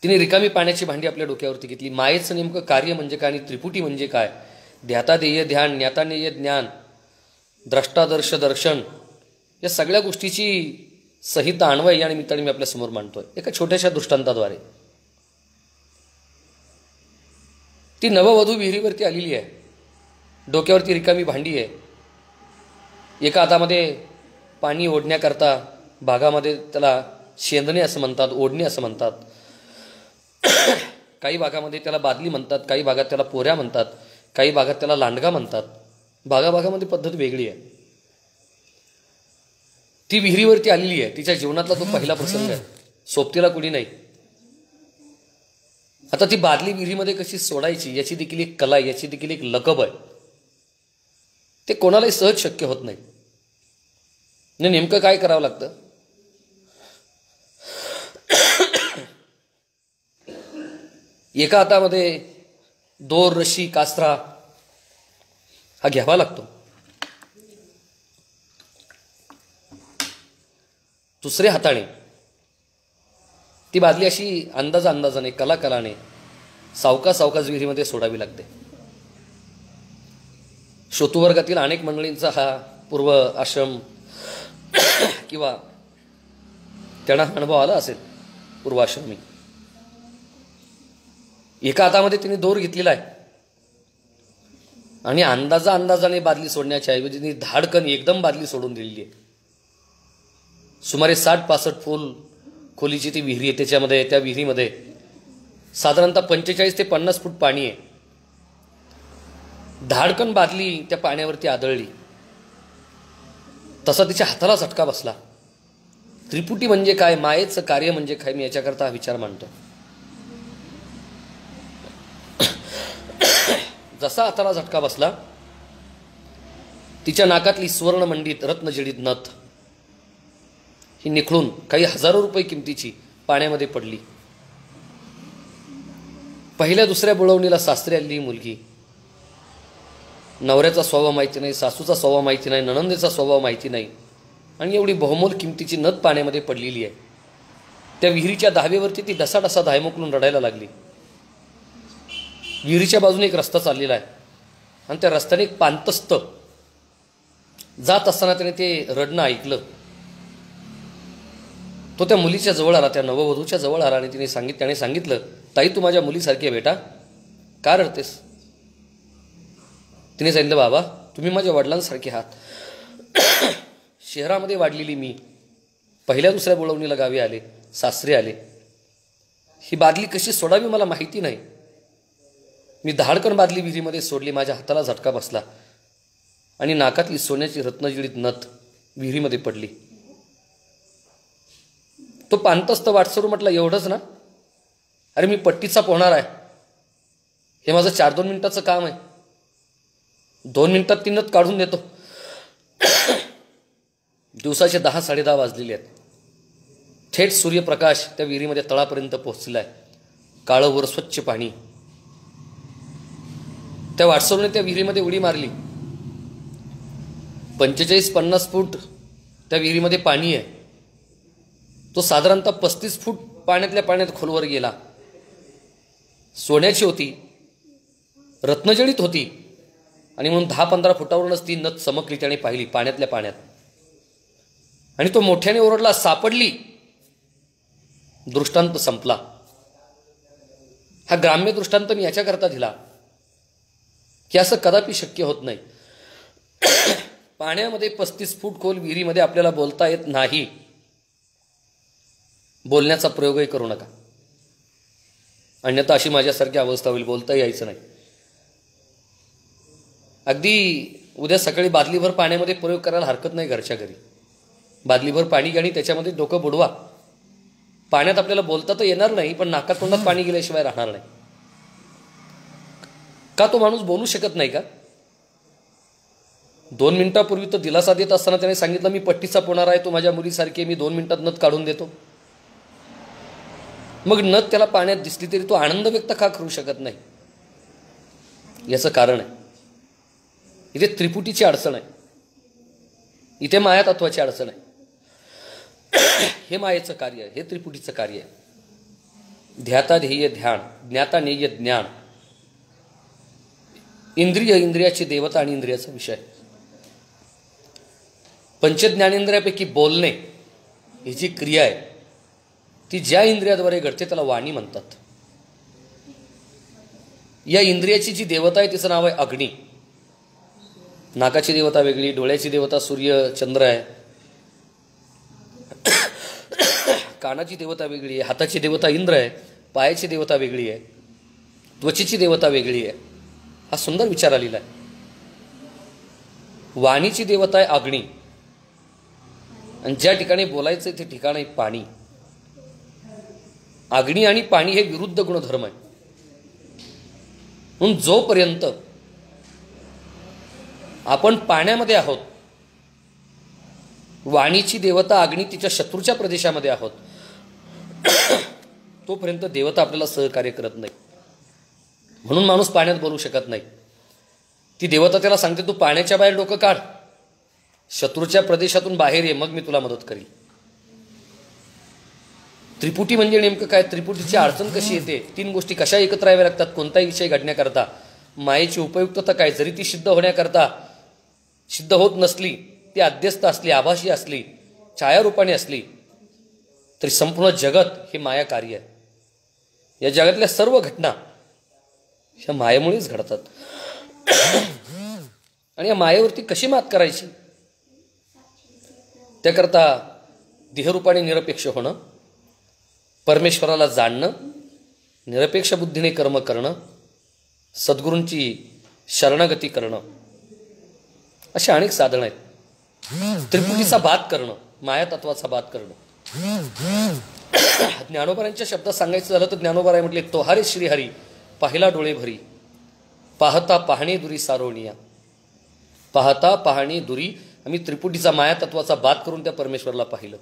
तिने रिकामी पाण्याची भांडी आपल्या डोक्यावरती घेतली. मायेचं नेमकं कार्य म्हणजे काय आणि त्रिपुटी म्हणजे काय. ध्याता ध्येय ध्यान, ज्ञाता नेय ज्ञान, द्रष्टादर्श दर्शन, या सगळ्या गोष्टीची संहिता अन्वय या निमित्ताने मी आपल्यासमोर मांडतोय एका छोट्याशा दृष्टांताद्वारे. ती नववधू विहिरीवरती आलेली आहे, डोक्यावरती रिकामी भांडी आहे. एका हातामध्ये पाणी ओढण्याकरता, भागामध्ये त्याला शेंदणे असं म्हणतात, ओढणे असं म्हणतात, काही भागामध्ये त्याला बादली म्हणतात, काही भागात त्याला पोऱ्या म्हणतात, काही भागात त्याला लांडगा म्हणतात. भागाभागामध्ये पद्धत वेगळी आहे. ती विहिरीवरती आलेली आहे, तिच्या जीवनातला तो पहिला प्रसंग आहे. सोबतीला कुणी नाही. आता ती बादली विहिरीमध्ये कशी सोडायची याची देखील एक कला आहे, याची देखील एक लकब आहे. ते कोणालाही सहज शक्य होत नाही. नेमकं काय करावं लागतं. एका हातामध्ये दोर, रशी, कास्त्रा हा घ्यावा लागतो. दुसऱ्या हाताने ती बादली अशी अंदाजाने, कलाने सावकाश विहिरीमध्ये सोडावी लागते. श्रोतुवर्गातील अनेक मंडळींचा हा पूर्व आश्रम किंवा त्यांना अनुभव आला असेल पूर्वाश्रमी. एका हातामध्ये तिने दोर घेतलेला आहे आणि अंदाजाने बादली सोडण्याच्या ऐवजी तिने धाडकन एकदम बादली सोडून दिलेली आहे. सुमारे 60-65 फूल खोलीची ती विहिरी आहे. त्याच्यामध्ये, त्या विहिरीमध्ये साधारणतः 45 ते 50 फूट पाणी आहे. धाडकन बादली त्या पाण्यावरती आदळली, तसा तिच्या हाताला झटका बसला. त्रिपुटी म्हणजे काय, मायेचं कार्य म्हणजे काय, मी याच्याकरता हा विचार मांडतो. जसा हाताला झटका बसला, तिच्या नाकातली सुवर्णमंडित रत्नजडित नथ ही निखळून काही हजारो रुपये किमतीची पाण्यामध्ये पडली. पहिल्या दुसऱ्या बुळवणीला सासरी आलेली ही मुलगी. नवऱ्याचा स्वभाव माहिती नाही, सासूचा स्वभाव माहिती नाही, नणंदेचा स्वभाव माहिती नाही, आणि एवढी बहुमोल किमतीची नथ पाण्यामध्ये पडलेली आहे. त्या विहिरीच्या धावेवरती ती ढसाढसा धायमोकलून रडायला लागली. विहिरीच्या बाजूने एक रस्ता चाललेला आहे आणि त्या रस्त्याने एक पांतस्थ जात असताना त्याने ते रडणं ऐकलं. तो त्या मुलीच्या जवळ आला, त्या नववधूच्या जवळ आला आणि त्याने सांगितलं, ताई तू माझ्या मुलीसारखी आहे बेटा, का रडतेस? तिने सांगितलं, बाबा तुम्ही माझ्या वडिलांसारखे आहात. शहरामध्ये वाढलेली मी पहिल्या दुसऱ्या बोलवणीला गावी आले, सासरे आले. ही बादली कशी सोडावी मला माहिती नाही. मी धाडकन बादली विहिरीमध्ये सोडली, माझ्या हाताला झटका बसला आणि नाकातली सोन्याची रत्नजडित नथ विहिरीमध्ये पडली. तो पांतस्थ वाटसरू म्हटला, एवढंच ना? अरे मी पट्टीचा पोहणार आहे, हे माझं 4-2 मिनिटाचं काम आहे, 2 मिनिटात ती नथ काढून देतो. दिवसाचे 10-10:30 वाजलेले आहेत. थेट सूर्यप्रकाश त्या विहिरीमध्ये तळापर्यंत पोहोचलाय. काळंवर स्वच्छ पाणी. त्या वाटसरूने त्या विहिरीमध्ये उडी मारली. 45-50 फूट त्या विहिरीमध्ये पाणी आहे. तो साधारणतः 35 फूट पाण्यातल्या पाण्यात खोलवर गेला. सोन्याची होती, रत्नजडित होती, आणि म्हणून 10-15 फुटावरूनच ती नथ चमकली. त्याने पाहिली पाण्यातल्या पाण्यात, आणि तो मोठ्याने ओरडला, सापडली. दृष्टांत संपला. हा ग्राम्य दृष्टांत मी याच्याकरता दिला की असं कदापि शक्य होत नाही. पाण्यामध्ये 35 फूट खोल विहिरीमध्ये आपल्याला बोलता येत नाही. बोलण्याचा प्रयोगही करू नका, अन्यथा अशी माझ्यासारखी अवस्था होईल, बोलता यायचं नाही. अगदी उद्या सकाळी बादलीभर पाण्यामध्ये प्रयोग करायला हरकत नाही. घरच्या घरी बादलीभर पाणी घ्या आणि त्याच्यामध्ये डोकं बुडवा. पाण्यात आपल्याला बोलता तर येणार नाही, पण नाकात तोंडात पाणी गेल्याशिवाय राहणार नाही. का तो माणूस बोलू शकत नाही का? 2 मिनिटापूर्वी तर दिलासा देत असताना त्याने सांगितलं, मी पट्टीचा पोहणार आहे, तो माझ्या मुलीसारखी, मी 2 मिनिटात नथ काढून देतो. मग नथ त्याला पाण्यात दिसली तरी तो आनंद व्यक्त का करू शकत नाही? याचं कारण आहे, इथे त्रिपुटीची अडचण आहे, इथे माया तत्वाची अडचण आहे. हे मायेचं कार्य आहे, हे त्रिपुटीचं कार्य आहे. ध्याता ध्येय ध्यान, ज्ञाता नेय ज्ञान. इंद्रिय, इंद्रियाची देवता आणि इंद्रियाचा विषय. पंचज्ञानेंद्रियापैकी बोलणे ही जी क्रिया आहे ती ज्या इंद्रियाद्वारे घडते त्याला वाणी म्हणतात. या इंद्रियाची जी देवता आहे तिचं नाव आहे अग्नी. नाकाची देवता वेगळी, डोळ्याची देवता सूर्य चंद्र आहे, कानाची देवता वेगळी आहे, हाताची देवता इंद्र आहे, पायाची देवता वेगळी आहे, त्वचेची देवता वेगळी आहे. हा सुंदर विचार आलेला आहे. वाणीची देवता आहे अग्नी, आणि ज्या ठिकाणी बोलायचं ते ठिकाण आहे पाणी. अग्नी आणि पाणी हे विरुद्ध गुणधर्म आहे. म्हणून जोपर्यंत आपण पाण्यामध्ये आहोत, वाणीची देवता अग्नी तिच्या शत्रूच्या प्रदेशामध्ये आहोत, तोपर्यंत देवता आपल्याला सहकार्य करत नाही. म्हणून माणूस पाण्यात बोलू शकत नाही. ती देवता त्याला सांगते, तू पाण्याच्या बाहेर डोकं काढ, शत्रूच्या प्रदेशातून बाहेर ये, मग मी तुला मदत करील. त्रिपुटी म्हणजे नेमकं काय? त्रिपुटीची अडचण कशी येते? 3 गोष्टी कशा एकत्र याव्या लागतात कोणताही विषय घडण्याकरता? मायेची उपयुक्तता काय? जरी ती सिद्ध होण्याकरता सिद्ध होत नसली, ती अध्यस्त असली, आभासी असली, छायारूपाने असली, तरी संपूर्ण जगत हे माया कार्य आहे. या जगातल्या सर्व घटना ह्या मायेमुळेच घडतात. आणि या मायेवरती कशी मात करायची? त्याकरता देहरूपाने निरपेक्ष होणं, परमेश्वराला जाणणं, निरपेक्ष बुद्धीने कर्म करणं, सद्गुरूंची शरणागती करणं, अशी अनेक साधनं आहेत. त्रिपुटीचा बात करणं, माया तत्वाचा बात करणं. ज्ञानोबारांच्या शब्दात सांगायचं झालं तर ज्ञानोबाराय म्हटले, तोहारे श्रीहरी पाहिला डोळे भरी, पाहता पाहणे दुरी सारोनिया. पाहता पाहणे दुरी. आम्ही त्रिपुटीचा माया तत्वाचा बात करून त्या परमेश्वरला पाहिलं.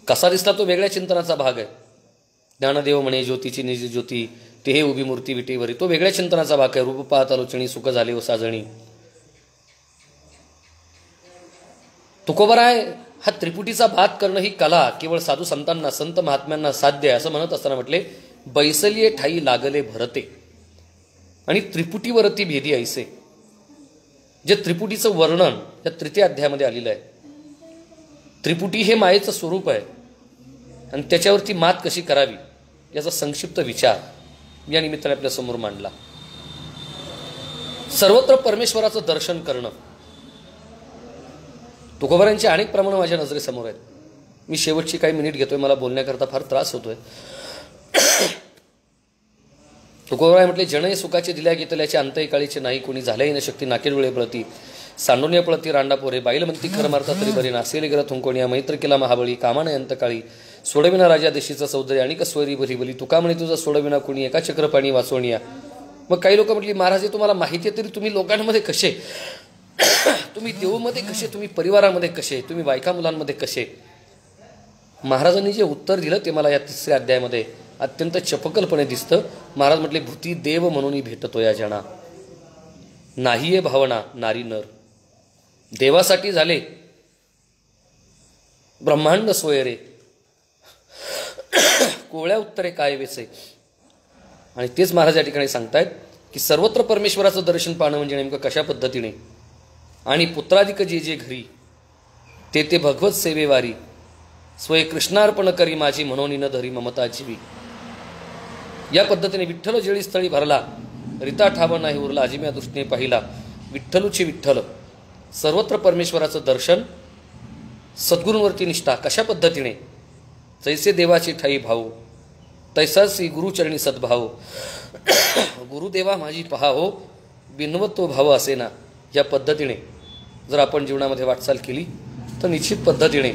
कसा दिसला तो वेगळ्या चिंतनाचा भाग आहे. ज्ञानदेव म्हणे ज्योतीची निज ज्योती ते हे उभी मूर्ती विटेवरी, तो वेगळ्या चिंतनाचा भाग आहे. रूप पाहता लोचणी सुख झाले व साजणी. तुकोबराय हा त्रिपुटीचा बात करणं ही कला केवळ साधू संतांना संत महात्म्यांना साध्य आहे असं म्हणत असताना म्हटले, बैसलिये ठाई लागले भरते आणि त्रिपुटीवरती भेदी ऐसे. जे त्रिपुटीचं वर्णन या तृतीय अध्यायामध्ये आलेलं आहे. त्रिपुटी हे मायेचं स्वरूप आहे आणि त्याच्यावरती मात कशी करावी याचा संक्षिप्त विचार या निमित्ताने आपल्या समोर मांडला. सर्वत्र परमेश्वराचं दर्शन करणं, तुकोबारांचे अनेक प्रमाण माझ्या नजरेसमोर आहेत. मी शेवटची काही मिनिट घेतोय, मला बोलण्याकरता फार त्रास होतोय. तुकोबाराय म्हटले, जणय सुखाचे दिल्या घेतल्याचे अंतही काळीचे नाही कोणी झाल्याही न शक्ती नाके डोळे पळती सांडोनिया पळती रांडा पोरे बाईल म्हणती खरं मारता तरी बरे नासेले गेला थुंकोनिया मैत्र केला महाबळी कामाने अंतकाळी सोडविना राजा देशीचा सौदर्य आणि कसवरी भरी बली तुका म्हणे तुझा सोडविना कोणी एका चक्र पाणी वाचवणिया. मग काही लोक म्हटली, महाराज हे तुम्हाला माहिती आहे तरी तुम्ही लोकांमध्ये कसे, तुम्ही देऊमध्ये कसे, तुम्ही परिवारामध्ये कसे, तुम्ही बायका मुलांमध्ये कसे. महाराजांनी जे उत्तर दिलं ते मला या तिसऱ्या अध्यायामध्ये अत्यंत चपकलपणे दिसतं. महाराज म्हटले, भूती देव म्हणून भेटतो या जना नाही आहे भावना नारी नर. देवासाठी झाले ब्रह्मांड सोय रे कोवळ्या उत्तरे काय वेचे. आणि तेच महाराज या ठिकाणी सांगतायत की सर्वत्र परमेश्वराचं दर्शन पाहणं म्हणजे नेमकं कशा पद्धतीने. आणि पुत्राधिक जे जे घरी ते ते भगवत सेवेवारी स्वय कृष्णार्पण करी माझी म्हणून न धरी ममता जीवी. या पद्धतीने विठ्ठल जेळी स्थळी भरला रिता ठाव नाही उरला अजिम्या दृष्टीने पाहिला विठ्ठलूची विठ्ठल. सर्वत्र परमेश्वराचं दर्शन, सद्गुरूंवरती निष्ठा कशा पद्धतीने. जैसे देवाची ठाई भाऊ तैसासी गुरुचरणी सद्भाव गुरुदेवा माझी पहा हो बिनवत तो भाव असे ना. या पद्धतीने जर आपण जीवनामध्ये वाटचाल केली तर निश्चित पद्धतीने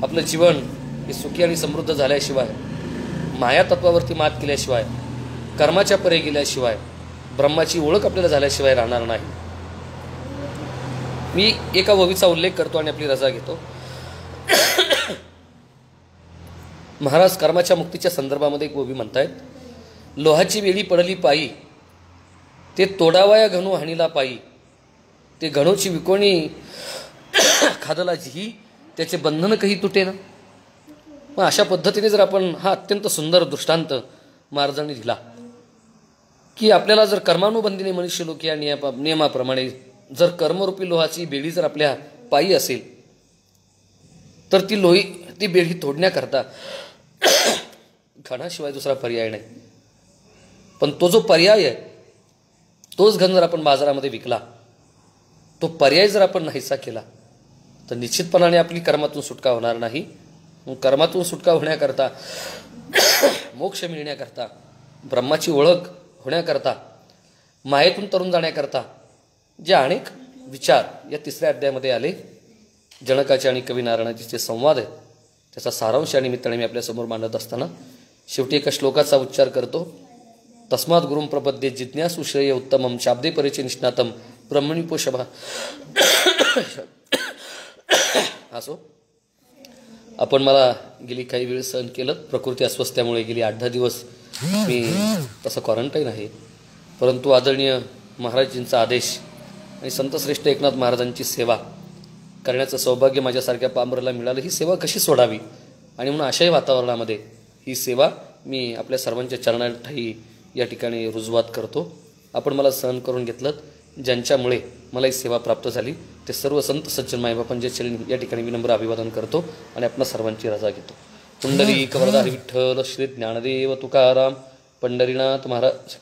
आपलं जीवन हे सुखी आणि समृद्ध झाल्याशिवाय, माया तत्वावरती मात केल्याशिवाय, कर्माच्या परे गेल्याशिवाय, ब्रह्माची ओळख आपल्याला झाल्याशिवाय राहणार नाही. मी एका ओवीचा उल्लेख करतो आणि आपली रजा घेतो. महाराज कर्माच्या मुक्तीच्या संदर्भामध्ये एक ओवी म्हणतायत, लोहाची वेळी पडली पायी ते तोडावाया घणू हाणीला पायी ते घणूची विकोणी खादला जिही त्याचे बंधन काही तुटे ना. मग अशा पद्धतीने जर आपण हा अत्यंत सुंदर दृष्टांत महाराजांनी दिला की आपल्याला जर कर्मानुबंधीने मनुष्य लोक या नियमाप्रमाणे जर कर्मरूपी लोहाची बेडी जर आपल्या पायी असेल तर ती बेडी तोडण्याकरता घणाशिवाय दुसरा पर्याय नाही. पण तो जो पर्याय आहे तोच घन जर आपण बाजारामध्ये विकला, तो पर्याय जर आपण नाहीसा केला तर निश्चितपणाने आपली कर्मातून सुटका होणार नाही. कर्मातून सुटका होण्याकरता, मोक्ष मिळण्याकरता, ब्रह्माची ओळख होण्याकरता, मायेतून तरुण जाण्याकरता जे अनेक विचार या तिसऱ्या अध्यायामध्ये आले, जनकाचे आणि कवी नारायणाचे जे संवाद आहेत त्याचा सारांश या निमित्ताने मी आपल्यासमोर मांडत असताना शेवटी एका श्लोकाचा उच्चार करतो. तस्मात् गुरुं प्रपद्ये जिज्ञासु श्रेय उत्तमं शाब्दे परिचय निष्णातम ब्रह्मणी पोषभा. असो, आपण मला गेली काही वेळ सहन केलं. प्रकृती अस्वस्थ्यामुळे गेली 8-10 दिवस मी तसं क्वारंटाईन आहे. परंतु आदरणीय महाराजींचा आदेश आणि संतश्रेष्ठ एकनाथ महाराजांची सेवा करण्याचं सौभाग्य माझ्यासारख्या पामराला मिळालं. ही सेवा कशी सोडावी आणि म्हणून अशाही वातावरणामध्ये ही सेवा मी आपल्या सर्वांच्या चरणाठाई या ठिकाणी रुजवात करतो. आपण मला सहन करून घेतलं, ज्यांच्यामुळे मला ही सेवा प्राप्त झाली ते सर्व संत सज्जन मायबापांच्या चरणी या ठिकाणी विनम्र अभिवादन करतो आणि आपणा सर्वांची रजा घेतो. पुंडलिक वरदारी विठ्ठल श्री ज्ञानदेव तुकाराम पंढरीनाथ महाराज